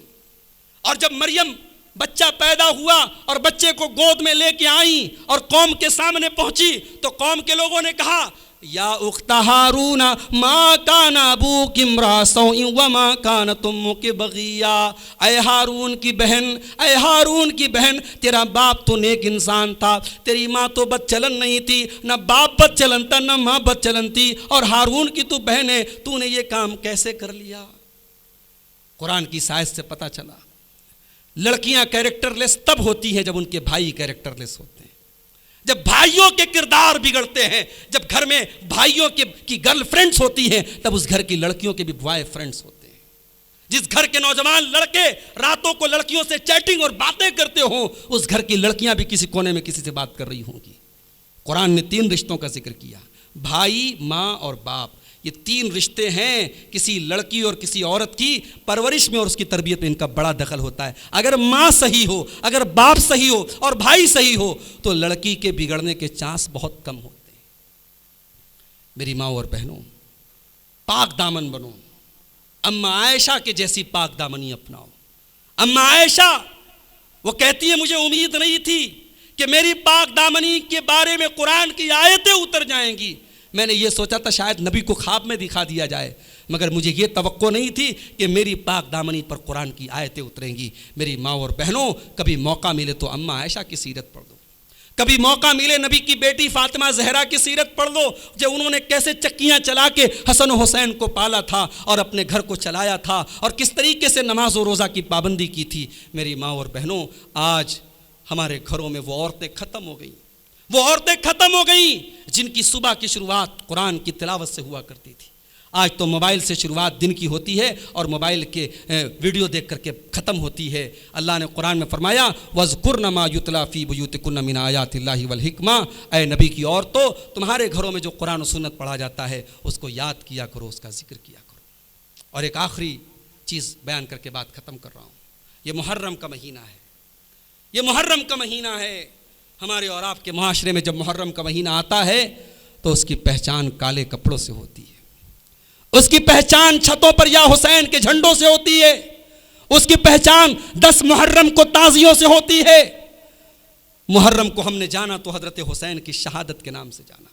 اور جب مریم بچہ پیدا ہوا اور بچے کو گود میں لے کے آئیں اور قوم کے سامنے پہنچی تو قوم کے لوگوں نے کہا یا اخت ہارون ما کان ابوک امرا سوء وما کانت امک بغیا. اے ہارون کی بہن، اے ہارون کی بہن، تیرا باپ تو نیک انسان تھا، تیری ماں تو بد چلن نہیں تھی، نہ باپ بد چلن تھا نہ ماں بد چلن تھی، اور ہارون کی تو بہن ہے، تو نے یہ کام کیسے کر لیا؟ قرآن کی سائز سے پتہ چلا لڑکیاں کیریکٹر لیس تب ہوتی ہیں جب ان کے بھائی کیریکٹر لیس ہوتے ہیں، جب بھائیوں کے کردار بگڑتے ہیں، جب گھر میں بھائیوں کی گرل فرینڈز ہوتی ہیں، تب اس گھر کی لڑکیوں کے بھی بوائے فرینڈز ہوتے ہیں. جس گھر کے نوجوان لڑکے راتوں کو لڑکیوں سے چیٹنگ اور باتیں کرتے ہوں، اس گھر کی لڑکیاں بھی کسی کونے میں کسی سے بات کر رہی ہوں گی. قرآن نے 3 رشتوں کا ذکر کیا، بھائی، ماں اور باپ. یہ 3 رشتے ہیں. کسی لڑکی اور کسی عورت کی پرورش میں اور اس کی تربیت میں ان کا بڑا دخل ہوتا ہے. اگر ماں صحیح ہو، اگر باپ صحیح ہو اور بھائی صحیح ہو تو لڑکی کے بگڑنے کے چانس بہت کم ہوتے ہیں. میری ماں اور بہنوں، پاک دامن بنو. اماں عائشہ کے جیسی پاک دامنی اپناؤ. اماں عائشہ وہ کہتی ہے مجھے امید نہیں تھی کہ میری پاک دامنی کے بارے میں قرآن کی آیتیں اتر جائیں گی. میں نے یہ سوچا تھا شاید نبی کو خواب میں دکھا دیا جائے، مگر مجھے یہ توقع نہیں تھی کہ میری پاک دامنی پر قرآن کی آیتیں اتریں گی. میری ماں اور بہنوں، کبھی موقع ملے تو اماں عائشہ کی سیرت پڑھ دو، کبھی موقع ملے نبی کی بیٹی فاطمہ زہرا کی سیرت پڑھ لو، جو انہوں نے کیسے چکیاں چلا کے حسن و حسین کو پالا تھا اور اپنے گھر کو چلایا تھا، اور کس طریقے سے نماز و روزہ کی پابندی کی تھی. میری ماں اور بہنوں، آج ہمارے گھروں میں وہ عورتیں ختم ہو گئیں، وہ عورتیں ختم ہو گئیں جن کی صبح کی شروعات قرآن کی تلاوت سے ہوا کرتی تھی. آج تو موبائل سے شروعات دن کی ہوتی ہے اور موبائل کے ویڈیو دیکھ کر کے ختم ہوتی ہے. اللہ نے قرآن میں فرمایا وَاذْكُرْنَ مَا يُتْلَى فِي بُيُوتِكُنَّ مِنْ آيَاتِ اللَّهِ وَالْحِكْمَةِ. اے نبی کی عورتوں، تمہارے گھروں میں جو قرآن و سنت پڑھا جاتا ہے اس کو یاد کیا کرو، اس کا ذکر کیا کرو. اور ایک آخری چیز بیان کر کے بات ختم کر رہا ہوں. یہ محرم کا مہینہ ہے، یہ محرم کا مہینہ ہے. ہمارے اور آپ کے معاشرے میں جب محرم کا مہینہ آتا ہے تو اس کی پہچان کالے کپڑوں سے ہوتی ہے، اس کی پہچان چھتوں پر یا حسین کے جھنڈوں سے ہوتی ہے، اس کی پہچان 10 محرم کو تازیوں سے ہوتی ہے. محرم کو ہم نے جانا تو حضرت حسین کی شہادت کے نام سے جانا.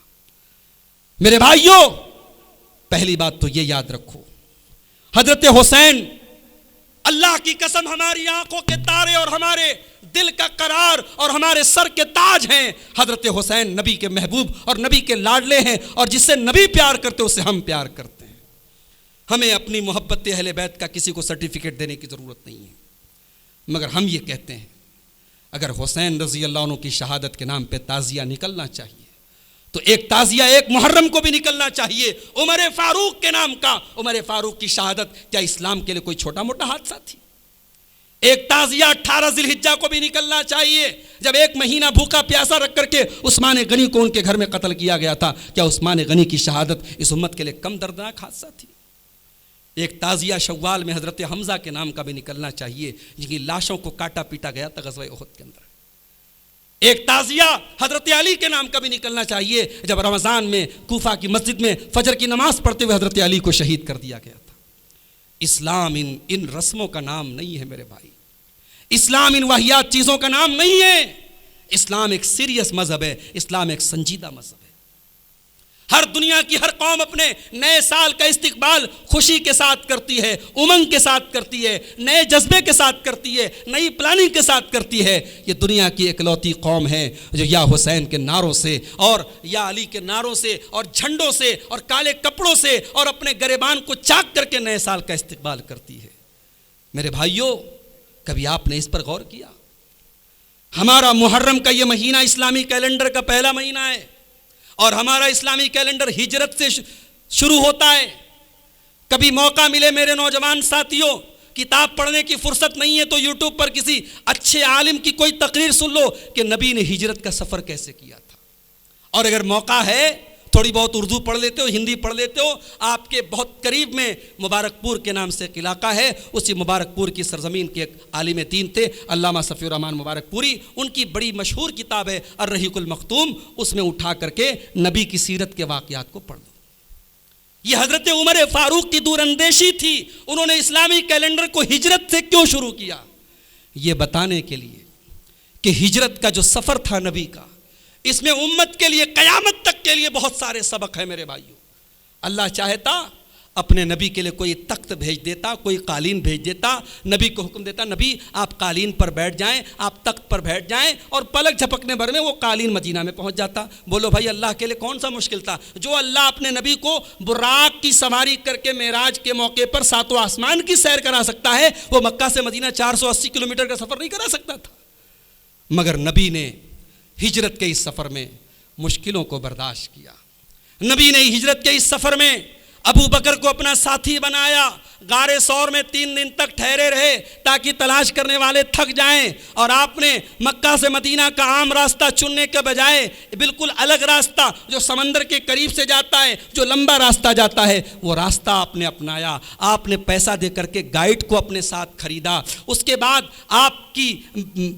میرے بھائیوں، پہلی بات تو یہ یاد رکھو، حضرت حسین اللہ کی قسم ہماری آنکھوں کے تارے اور ہمارے دل کا قرار اور ہمارے سر کے تاج ہیں حضرت حسین نبی کے محبوب اور نبی کے لاڈلے ہیں، اور جس سے نبی پیار کرتے اس سے ہم پیار کرتے ہیں۔ ہمیں اپنی محبت اہل بیت کا کسی کو سرٹیفکیٹ دینے کی ضرورت نہیں ہے، مگر ہم یہ کہتے ہیں اگر حسین رضی اللہ عنہ کی شہادت کے نام پہ تعزیہ نکلنا چاہیے تو ایک تعزیہ ایک محرم کو بھی نکلنا چاہیے عمر فاروق کے نام کا۔ عمر فاروق کی شہادت کیا اسلام کے لیے کوئی چھوٹا موٹا حادثہ تھی؟ ایک تعزیہ 18 ذی الحجہ کو بھی نکلنا چاہیے جب ایک مہینہ بھوکا پیاسا رکھ کر کے عثمان غنی کو ان کے گھر میں قتل کیا گیا تھا۔ کیا عثمان غنی کی شہادت اس امت کے لیے کم دردناک حادثہ تھی؟ ایک تعزیہ شوال میں حضرت حمزہ کے نام کا بھی نکلنا چاہیے جن کی لاشوں کو کاٹا پیٹا گیا تھا غزوہ احد کے اندر۔ ایک تعزیہ حضرت علی کے نام کا بھی نکلنا چاہیے جب رمضان میں کوفہ کی مسجد میں فجر کی نماز پڑھتے ہوئے حضرت علی کو شہید کر دیا گیا تھا۔ اسلام ان رسموں کا نام نہیں ہے میرے بھائی، اسلام ان واہیات چیزوں کا نام نہیں ہے۔ اسلام ایک سیریس مذہب ہے، اسلام ایک سنجیدہ مذہب ہے۔ ہر دنیا کی ہر قوم اپنے نئے سال کا استقبال خوشی کے ساتھ کرتی ہے، امنگ کے ساتھ کرتی ہے، نئے جذبے کے ساتھ کرتی ہے، نئی پلاننگ کے ساتھ کرتی ہے۔ یہ دنیا کی اکلوتی قوم ہے جو یا حسین کے نعروں سے اور یا علی کے نعروں سے اور جھنڈوں سے اور کالے کپڑوں سے اور اپنے گریبان کو چاک کر کے نئے سال کا استقبال کرتی ہے۔ میرے بھائیوں، کبھی آپ نے اس پر غور کیا؟ ہمارا محرم کا یہ مہینہ اسلامی کیلنڈر کا پہلا مہینہ ہے اور ہمارا اسلامی کیلنڈر ہجرت سے شروع ہوتا ہے۔ کبھی موقع ملے میرے نوجوان ساتھیوں، کتاب پڑھنے کی فرصت نہیں ہے تو یوٹیوب پر کسی اچھے عالم کی کوئی تقریر سن لو کہ نبی نے ہجرت کا سفر کیسے کیا تھا۔ اور اگر موقع ہے تھوڑی بہت اردو پڑھ لیتے ہو، ہندی پڑھ لیتے ہو، آپ کے بہت قریب میں مبارک پور کے نام سے ایک علاقہ ہے، اسی مبارک پور کی سرزمین کے ایک عالم دین تھے علامہ صفی الرحمن مبارک پوری، ان کی بڑی مشہور کتاب ہے الرحیق المختوم، اس میں اٹھا کر کے نبی کی سیرت کے واقعات کو پڑھ لو۔ یہ حضرت عمر فاروق کی دور اندیشی تھی، انہوں نے اسلامی کیلنڈر کو ہجرت سے کیوں شروع کیا؟ یہ بتانے کے لیے کہ ہجرت کا جو سفر تھا نبی کا، اس میں امت کے لیے قیامت تک کے لیے بہت سارے سبق ہیں میرے بھائیوں۔ اللہ چاہتا اپنے نبی کے لیے کوئی تخت بھیج دیتا، کوئی قالین بھیج دیتا، نبی کو حکم دیتا نبی آپ قالین پر بیٹھ جائیں، آپ تخت پر بیٹھ جائیں، اور پلک جھپکنے بھر میں وہ قالین مدینہ میں پہنچ جاتا۔ بولو بھائی اللہ کے لیے کون سا مشکل تھا؟ جو اللہ اپنے نبی کو براق کی سواری کر کے معراج کے موقع پر ساتوں آسمان کی سیر کرا سکتا ہے، وہ مکہ سے مدینہ 480 کلومیٹر کا سفر نہیں کرا سکتا تھا۔ مگر نبی نے ہجرت کے اس سفر میں مشکلوں کو برداشت کیا۔ نبی نے ہجرت کے اس سفر میں ابو بکر کو اپنا ساتھی بنایا، غار ثور میں 3 دن تک ٹھہرے رہے تاکہ تلاش کرنے والے تھک جائیں، اور آپ نے مکہ سے مدینہ کا عام راستہ چننے کے بجائے بالکل الگ راستہ جو سمندر کے قریب سے جاتا ہے، جو لمبا راستہ جاتا ہے، وہ راستہ آپ نے اپنایا۔ آپ نے پیسہ دے کر کے گائیڈ کو اپنے ساتھ خریدا۔ اس کے بعد آپ کی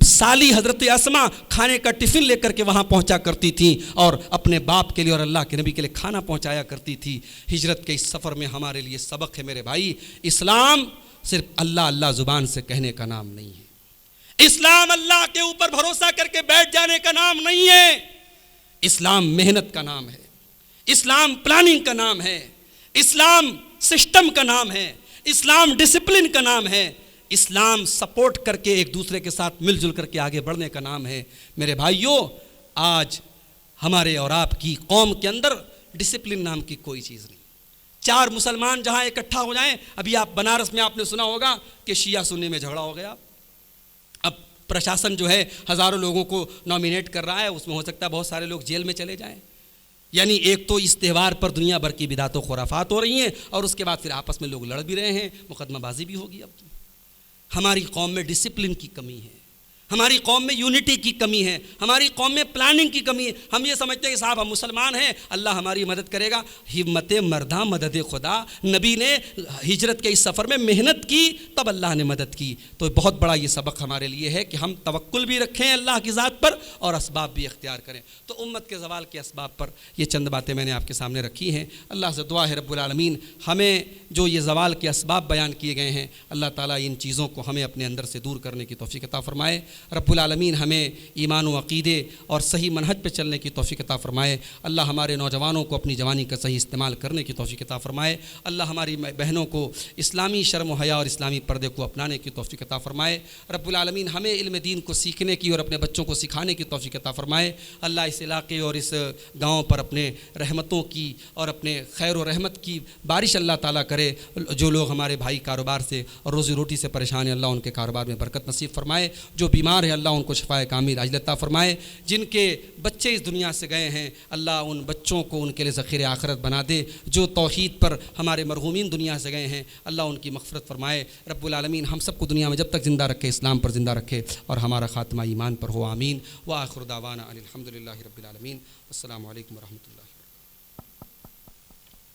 سالی حضرت اسما کھانے کا ٹفن لے کر کے وہاں پہنچا کرتی تھیں اور اپنے باپ کے لیے اور اللہ کے نبی کے لیے کھانا پہنچایا کرتی تھی۔ ہجرت کے اس سفر میں ہمارے لیے سبق ہے میرے بھائی، اسلام صرف اللہ اللہ زبان سے کہنے کا نام نہیں ہے، اسلام اللہ کے اوپر بھروسہ کر کے بیٹھ جانے کا نام نہیں ہے، اسلام محنت کا نام ہے، اسلام پلاننگ کا نام ہے، اسلام سسٹم کا نام ہے، اسلام ڈسپلن کا نام ہے، اسلام سپورٹ کر کے ایک دوسرے کے ساتھ مل جل کر کے آگے بڑھنے کا نام ہے۔ میرے بھائیوں، آج ہمارے اور آپ کی قوم کے اندر ڈسپلن نام کی کوئی چیز نہیں۔ 4 مسلمان جہاں اکٹھا ہو جائیں، ابھی آپ بنارس میں آپ نے سنا ہوگا کہ شیعہ سنی میں جھگڑا ہو گیا، اب پرشاسن جو ہے ہزاروں لوگوں کو نامینیٹ کر رہا ہے، اس میں ہو سکتا ہے بہت سارے لوگ جیل میں چلے جائیں۔ یعنی ایک تو اس تہوار پر دنیا بھر کی بدعت و خرافات ہو رہی ہیں، اور اس کے بعد پھر آپس میں لوگ لڑ بھی رہے ہیں، مقدمہ بازی بھی ہوگی۔ اب ہماری قوم میں ڈسپلن کی کمی ہے، ہماری قوم میں یونٹی کی کمی ہے، ہماری قوم میں پلاننگ کی کمی ہے۔ ہم یہ سمجھتے ہیں کہ صاحب ہم مسلمان ہیں، اللہ ہماری مدد کرے گا، ہمت مرداں مدد خدا۔ نبی نے ہجرت کے اس سفر میں محنت کی، تب اللہ نے مدد کی۔ تو بہت بڑا یہ سبق ہمارے لیے ہے کہ ہم توکل بھی رکھیں اللہ کی ذات پر اور اسباب بھی اختیار کریں۔ تو امت کے زوال کے اسباب پر یہ چند باتیں میں نے آپ کے سامنے رکھی ہیں۔ اللہ سے دعا ہے رب العالمین ہمیں جو یہ زوال کے اسباب بیان کیے گئے ہیں، اللہ تعالیٰ ان چیزوں کو ہمیں اپنے اندر سے دور کرنے کی توفیق عطا فرمائے۔ رب العالمین ہمیں ایمان و عقیدے اور صحیح منہج پہ چلنے کی توفیق عطا فرمائے۔ اللہ ہمارے نوجوانوں کو اپنی جوانی کا صحیح استعمال کرنے کی توفیق عطا فرمائے۔ اللہ ہماری بہنوں کو اسلامی شرم و حیا اور اسلامی پردے کو اپنانے کی توفیق عطا فرمائے۔ رب العالمین ہمیں علم دین کو سیکھنے کی اور اپنے بچوں کو سکھانے کی توفیق عطا فرمائے۔ اللہ اس علاقے اور اس گاؤں پر اپنے رحمتوں کی اور اپنے خیر و رحمت کی بارش اللہ تعالیٰ کرے۔ جو لوگ ہمارے بھائی کاروبار سے اور روزی روٹی سے پریشان ہیں، اللہ ان کے کاروبار میں برکت نصیب فرمائے۔ جو بیمار ہیں اللہ ان کو شفائے کامل عاجل عطا فرمائے۔ جن کے بچے اس دنیا سے گئے ہیں اللہ ان بچوں کو ان کے لیے ذخیرہ آخرت بنا دے۔ جو توحید پر ہمارے مرحومین دنیا سے گئے ہیں اللہ ان کی مغفرت فرمائے۔ رب العالمین ہم سب کو دنیا میں جب تک زندہ رکھے اسلام پر زندہ رکھے اور ہمارا خاتمہ ایمان پر ہو، آمین۔ وآخر دعوانا ان الحمد للہ رب العالمین۔ السلام علیکم ورحمۃ اللہ۔